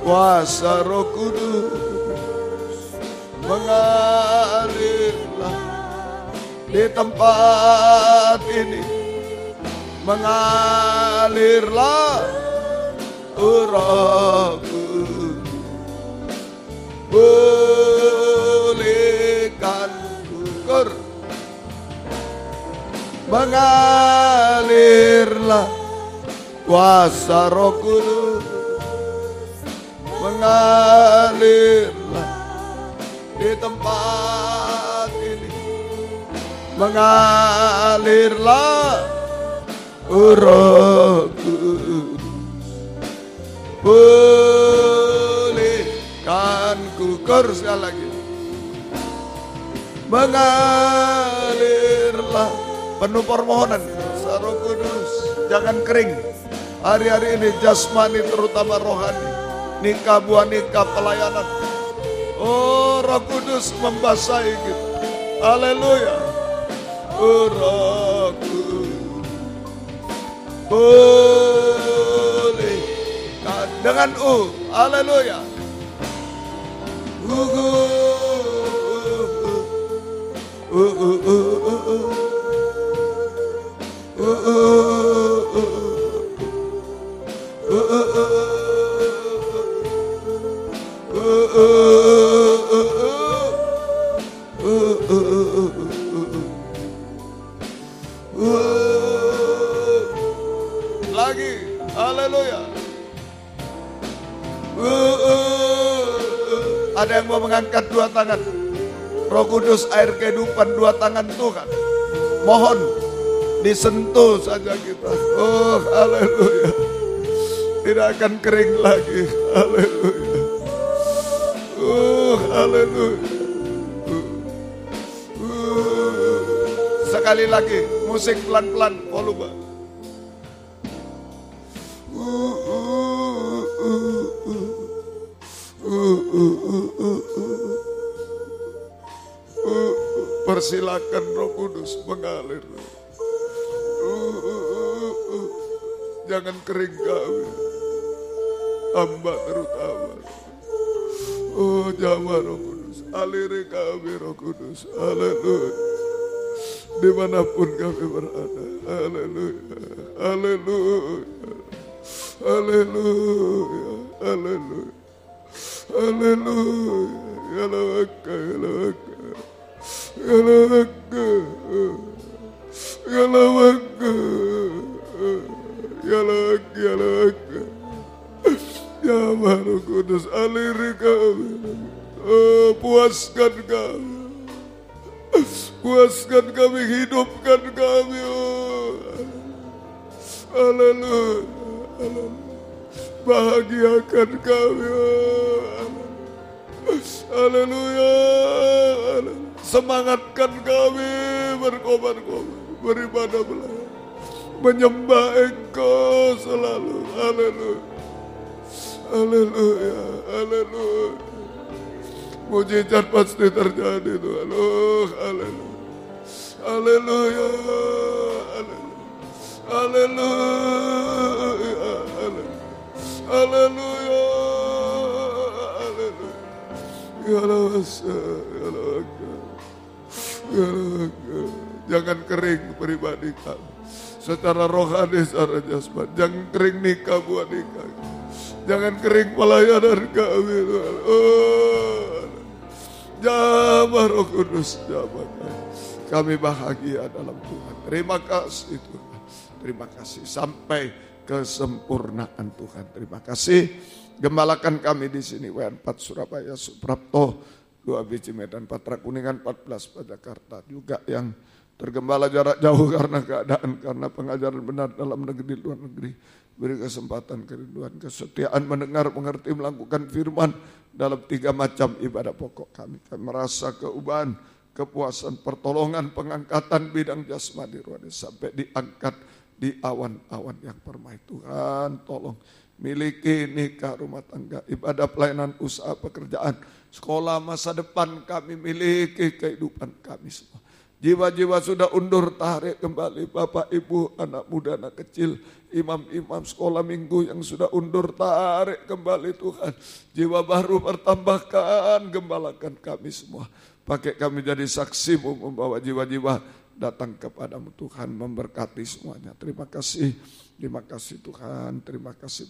kuasa Roh Kudus, mengalirlah di tempat ini, mengalirlah Roh Kudus, pulihkan ukur, mengalirlah kuasa Roh Kudus, mengalirlah di tempat ini, mengalirlah Roh Kudus, pulihkan kukur sekali lagi, mengalirlah. Penuh permohonan Roh Kudus, jangan kering hari-hari ini, jasmani terutama rohani, nikah buah nikah pelayanan. Oh, Roh Kudus membasahi kita. Haleluya. Roh Kudus, pulihkan dengan haleluya. Lagi, haleluya. Ada yang mau mengangkat dua tangan. Roh Kudus, air kehidupan, dua tangan Tuhan. Mohon disentuh saja kita. Oh, haleluya. Tidak akan kering lagi. Haleluya. Oh, haleluya. Sekali lagi, musik pelan-pelan, volume. Persilakan Roh Kudus mengalir. Jangan kering kami, hamba terutama. Oh jamaah Roh Kudus, aliri kami Roh Kudus. Haleluya. Dimanapun kami berada. Haleluya. Haleluya. Haleluya. Haleluya. Haleluya. Yalawaka, yalawaka. Yalawaka. Yalawaka. Yalawaka, yalawaka. Ya Roh Kudus, aliri kami. Oh, puaskan kami. Puaskan kami, hidupkan kami. Oh. Haleluya. Bahagiakan kami. Oh. Haleluya. Semangatkan kami berkobar-kobar, beribadah belajar, menyembah Engkau selalu. Haleluya. Haleluya. Haleluya. Mujizat pasti terjadi Tuhan. Oh, haleluya. Haleluya. Haleluya. Haleluya. Haleluya. Jangan kering pribadi kami secara rohani, secara jasmani. Jangan kering nikah buat nikah. Jangan kering pelayanan kami Tuhan. Oh, jamaah Roh Kudus, jamaah kami bahagia dalam Tuhan. Terima kasih Tuhan. Terima kasih sampai kesempurnaan Tuhan. Terima kasih. Gembalakan kami di sini WN4 Surabaya, Suprapto 2 biji Medan, Patra Kuningan 14 pada Jakarta. Juga yang tergembala jarak jauh karena keadaan, karena pengajaran benar dalam negeri, luar negeri. Beri kesempatan, kerinduan, kesetiaan mendengar, mengerti, melakukan firman dalam 3 macam ibadah pokok kami. Kami merasa keubahan, kepuasan, pertolongan, pengangkatan bidang jasmani rohani sampai diangkat di awan-awan yang permai. Tuhan tolong miliki nikah, rumah tangga, ibadah, pelayanan, usaha, pekerjaan, sekolah, masa depan kami, miliki kehidupan kami semua. Jiwa-jiwa sudah undur tarik kembali, Bapak Ibu, anak muda, anak kecil, imam-imam sekolah minggu yang sudah undur tarik kembali Tuhan. Jiwa baru bertambahkan, gembalakan kami semua. Pakai kami jadi saksi-Mu membawa jiwa-jiwa datang kepadamu Tuhan, memberkati semuanya. Terima kasih Tuhan, terima kasih.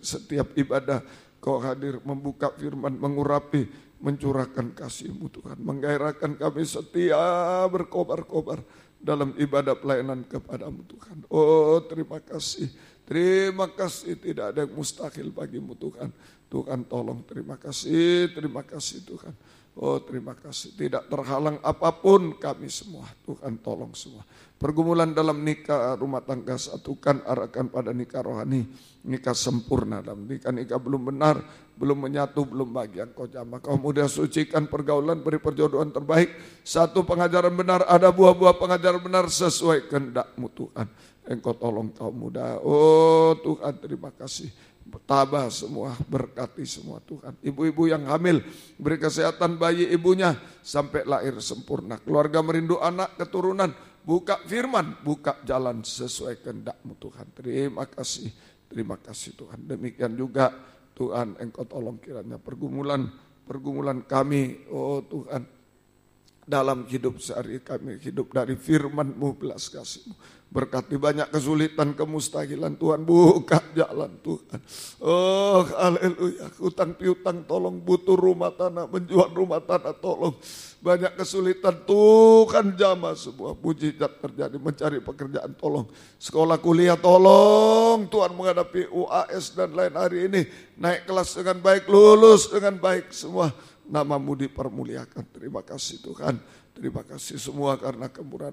Setiap ibadah Kau hadir membuka firman, mengurapi, mencurahkan kasih-Mu Tuhan. Menggairahkan kami setia berkobar-kobar dalam ibadah pelayanan kepadamu Tuhan. Oh terima kasih tidak ada yang mustahil bagimu Tuhan. Tuhan tolong, terima kasih Tuhan. Oh terima kasih, tidak terhalang apapun kami semua. Tuhan tolong semua. Pergumulan dalam nikah rumah tangga satukan, arahkan pada nikah rohani, nikah sempurna. Dalam nikah belum benar, belum menyatu, belum bagian Kau jamah. Kau mudah sucikan pergaulan, beri perjodohan terbaik. Satu pengajaran benar, ada buah-buah pengajaran benar sesuai kehendak-Mu Tuhan. Engkau tolong kaum muda. Oh Tuhan terima kasih. Tabah semua, berkati semua Tuhan. Ibu-ibu yang hamil, beri kesehatan bayi ibunya sampai lahir sempurna. Keluarga merindu anak keturunan, buka firman, buka jalan sesuai kehendak-Mu Tuhan. Terima kasih Tuhan. Demikian juga Tuhan, Engkau tolong kiranya pergumulan kami, oh Tuhan, dalam hidup sehari kami, hidup dari firman-Mu, belas kasih-Mu. Berkati banyak kesulitan, kemustahilan Tuhan, buka jalan Tuhan. Oh haleluya, hutang piutang tolong, butuh rumah tanah, menjual rumah tanah tolong. Banyak kesulitan Tuhan jamah semua, mujizat terjadi, mencari pekerjaan tolong. Sekolah kuliah tolong Tuhan, menghadapi UAS dan lain hari ini. Naik kelas dengan baik, lulus dengan baik semua. Nama-Mu dipermuliakan, terima kasih Tuhan. Terima kasih semua karena kemurahan,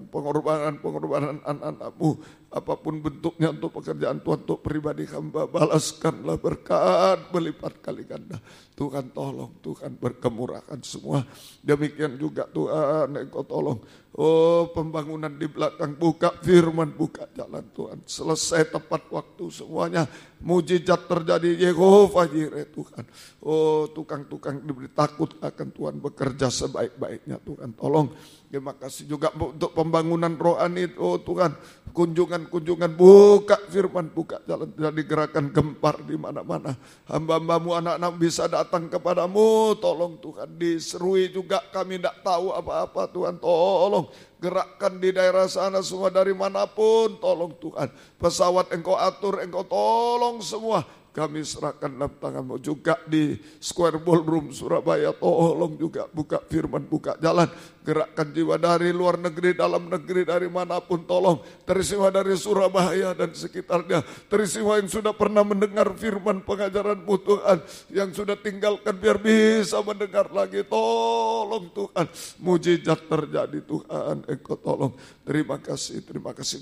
pengorbanan anak-anak-Mu. Apapun bentuknya untuk pekerjaan Tuhan, untuk pribadi hamba, balaskanlah berkat melipat kali ganda. Tuhan tolong, Tuhan berkemurahan semua. Demikian juga Tuhan, Engkau tolong. Oh pembangunan di belakang, buka firman, buka jalan Tuhan. Selesai tepat waktu semuanya. Mujizat terjadi, Yehova Jireh Tuhan. Oh tukang-tukang diberi takut akan Tuhan, bekerja sebaik-baiknya Tuhan. Tolong Terima kasih juga untuk pembangunan rohani, oh Tuhan, kunjungan-kunjungan, buka firman, buka jalan, jadi gerakan gempar di mana-mana. Hamba-hambamu, anak-anak bisa datang kepadamu, tolong Tuhan, diserui juga kami tidak tahu apa-apa Tuhan, tolong gerakkan di daerah sana semua dari manapun, tolong Tuhan. Pesawat Engkau atur, Engkau tolong semua. Kami serahkan dalam tangan-Mu juga di Square Ballroom Surabaya. Tolong juga buka firman, buka jalan. Gerakkan jiwa dari luar negeri, dalam negeri, dari manapun tolong. Teristiwa dari Surabaya dan sekitarnya. Teristiwa yang sudah pernah mendengar firman pengajaran-Mu Tuhan. Yang sudah tinggalkan biar bisa mendengar lagi. Tolong Tuhan. Mujizat terjadi Tuhan. Engkau tolong. Terima kasih.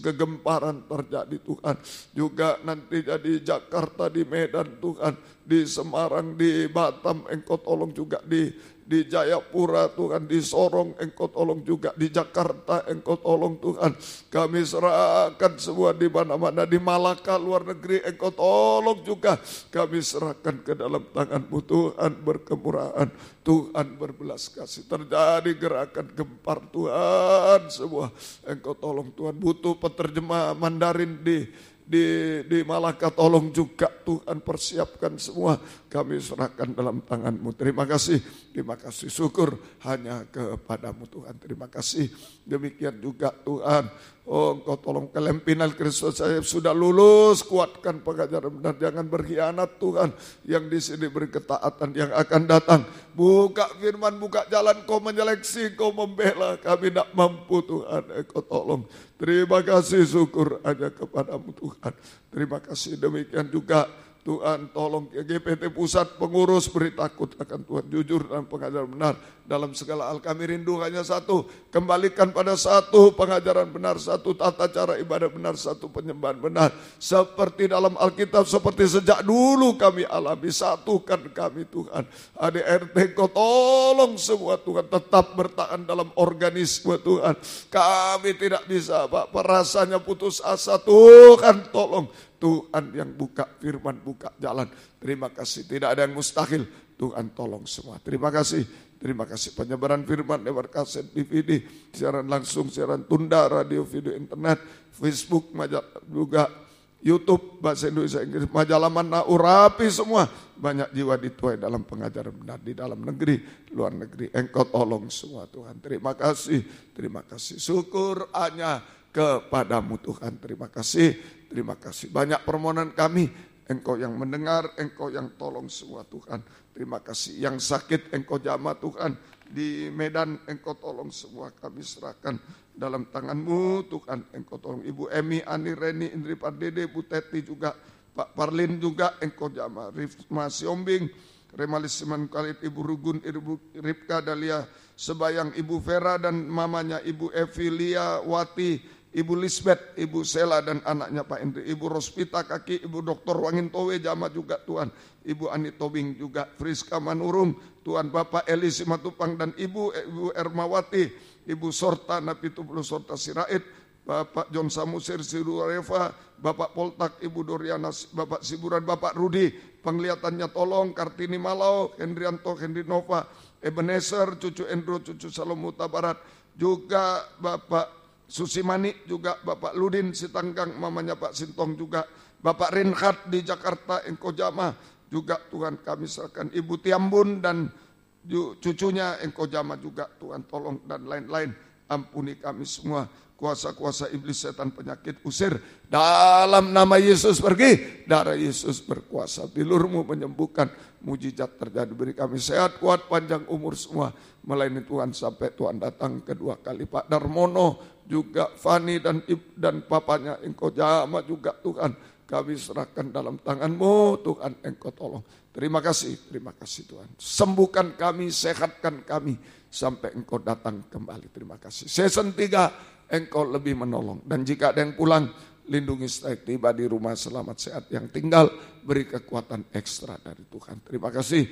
Kegemparan terjadi Tuhan. Juga nanti jadi Jakarta, di Medan Tuhan, di Semarang, di Batam, Engkau tolong juga di Jayapura Tuhan, di Sorong Engkau tolong juga, di Jakarta Engkau tolong Tuhan. Kami serahkan semua di mana-mana, di Malaka luar negeri Engkau tolong juga. Kami serahkan ke dalam tangan-Mu Tuhan, berkemurahan, Tuhan berbelas kasih. Terjadi gerakan gempar Tuhan semua. Engkau tolong Tuhan, butuh penerjemah Mandarin di Malaka, tolong juga Tuhan, persiapkan semua. Kami serahkan dalam tangan-Mu. Terima kasih, syukur hanya kepadamu Tuhan. Terima kasih. Demikian juga Tuhan, oh Engkau tolong kelempinan Kristus saya sudah lulus, kuatkan pengajaran benar, jangan berkhianat Tuhan. Yang di sini beri ketaatan yang akan datang. Buka firman, buka jalan, Kau menyeleksi, Kau membela. Kami tidak mampu Tuhan, Engkau tolong. Terima kasih, syukur hanya kepadamu Tuhan. Terima kasih. Demikian juga Tuhan, tolong GPT Pusat pengurus beri takut akan Tuhan, jujur dan pengajaran benar dalam segala hal. Kami rindu hanya satu, kembalikan pada satu pengajaran benar, satu tata cara ibadah benar, satu penyembahan benar. Seperti dalam Alkitab, seperti sejak dulu kami alami, satukan kami Tuhan. ADRT Kau tolong semua Tuhan, tetap bertahan dalam organisme Tuhan. Kami tidak bisa Pak, rasanya putus asa Tuhan, tolong. Tuhan yang buka firman, buka jalan. Terima kasih, tidak ada yang mustahil. Tuhan tolong semua. Terima kasih penyebaran firman lewat kaset, DVD, siaran langsung, siaran tunda, radio, video, internet, Facebook, juga YouTube, bahasa Indonesia, Inggris, majalah mana, urapi semua. Banyak jiwa dituai dalam pengajaran benar di dalam negeri, luar negeri. Engkau tolong semua Tuhan. Terima kasih. Syukur hanya kepadamu Tuhan. Terima kasih. Banyak permohonan kami, Engkau yang mendengar, Engkau yang tolong semua Tuhan. Terima kasih. Yang sakit Engkau jamah Tuhan. Di Medan Engkau tolong semua, kami serahkan dalam tangan-Mu Tuhan. Engkau tolong Ibu Emi, Ani, Reni, Indri Pardede, Bu Teti juga, Pak Parlin juga Engkau jamah. Rifma Siombing, Remalis Siman Khalid, Ibu Rugun, Ibu Ripka Dalia Sebayang, Ibu Vera dan mamanya Ibu Evilia Wati, Ibu Lisbeth, Ibu Sela dan anaknya Pak Indri, Ibu Rospita Kaki, Ibu Dr. Wangintowe jamaah juga Tuhan, Ibu Ani Tobing juga, Friska Manurum, Tuhan Bapak Eli Simatupang dan Ibu Ermawati, Ibu Sorta Napitupulu Sorta Sirait, Bapak John Samusir Sirureva, Bapak Poltak, Ibu Doriana, Bapak Siburan, Bapak Rudi, penglihatannya tolong, Kartini Malau, Hendrianto, Hendri Nova, Ebenezer, cucu Endro, cucu Salomuta Barat, juga Bapak Susimani, juga Bapak Ludin Sitanggang, mamanya Pak Sintong juga, Bapak Rinhat di Jakarta, Engkau jamah juga Tuhan, kami serahkan Ibu Tiambun dan cucunya Engkau jamah juga Tuhan, tolong dan lain-lain. Ampuni kami semua, kuasa-kuasa iblis, setan, penyakit usir dalam nama Yesus, pergi. Darah Yesus berkuasa, bilur-Mu menyembuhkan, mujizat terjadi, beri kami sehat, kuat, panjang umur semua, melayani Tuhan sampai Tuhan datang kedua kali. Pak Darmono juga, Fani dan papanya Engkau jamah juga Tuhan, kami serahkan dalam tangan-Mu Tuhan, Engkau tolong. Terima kasih Tuhan, sembuhkan kami, sehatkan kami sampai Engkau datang kembali. Terima kasih. Season 3 Engkau lebih menolong, dan jika ada yang pulang, lindungi setelah tiba di rumah selamat sehat, yang tinggal beri kekuatan ekstra dari Tuhan. Terima kasih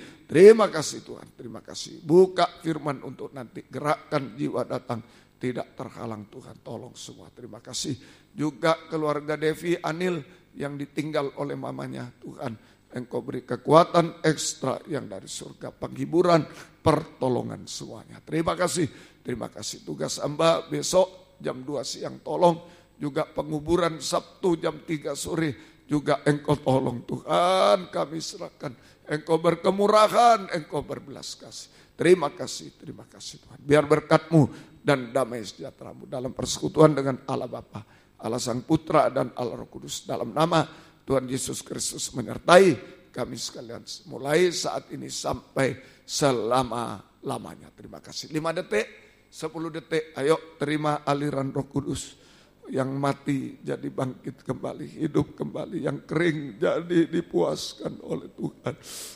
Tuhan, terima kasih. Buka firman untuk nanti, gerakkan jiwa datang, tidak terhalang Tuhan, tolong semua. Terima kasih juga keluarga Devi Anil yang ditinggal oleh mamanya Tuhan. Engkau beri kekuatan ekstra yang dari surga, penghiburan, pertolongan semuanya. Terima kasih tugas hamba besok jam 2 siang tolong, juga penguburan Sabtu jam 3 sore juga Engkau tolong Tuhan, kami serahkan. Engkau berkemurahan, Engkau berbelas kasih. Terima kasih Tuhan. Biar berkat-Mu dan damai sejahtera-Mu dalam persekutuan dengan Allah Bapa, Allah Sang Putra dan Allah Roh Kudus. Dalam nama Tuhan Yesus Kristus menyertai kami sekalian mulai saat ini sampai selama-lamanya. Terima kasih. 5 detik, 10 detik, ayo terima aliran Roh Kudus. Yang mati jadi bangkit kembali, hidup kembali, yang kering jadi dipuaskan oleh Tuhan.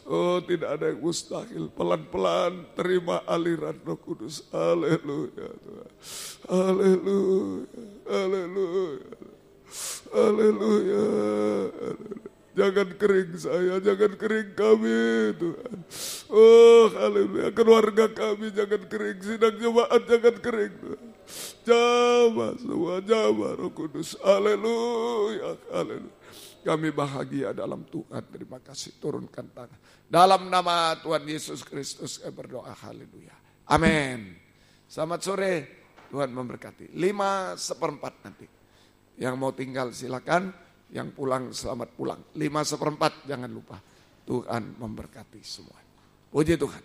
Oh, tidak ada yang mustahil. Pelan-pelan terima aliran Roh Kudus. Haleluya Tuhan. Haleluya. Haleluya. Haleluya. Jangan kering saya, jangan kering kami Tuhan. Oh haleluya, keluarga kami jangan kering, sidang jemaat jangan kering Tuhan. Jamah semua, jamah Roh Kudus. Haleluya, haleluya. Kami bahagia dalam Tuhan, terima kasih. Turunkan tangan. Dalam nama Tuhan Yesus Kristus kami berdoa, haleluya. Amin. Selamat sore, Tuhan memberkati. 5/4 nanti. Yang mau tinggal silakan. Yang pulang selamat pulang. 5/4 jangan lupa. Tuhan memberkati semua. Puji Tuhan.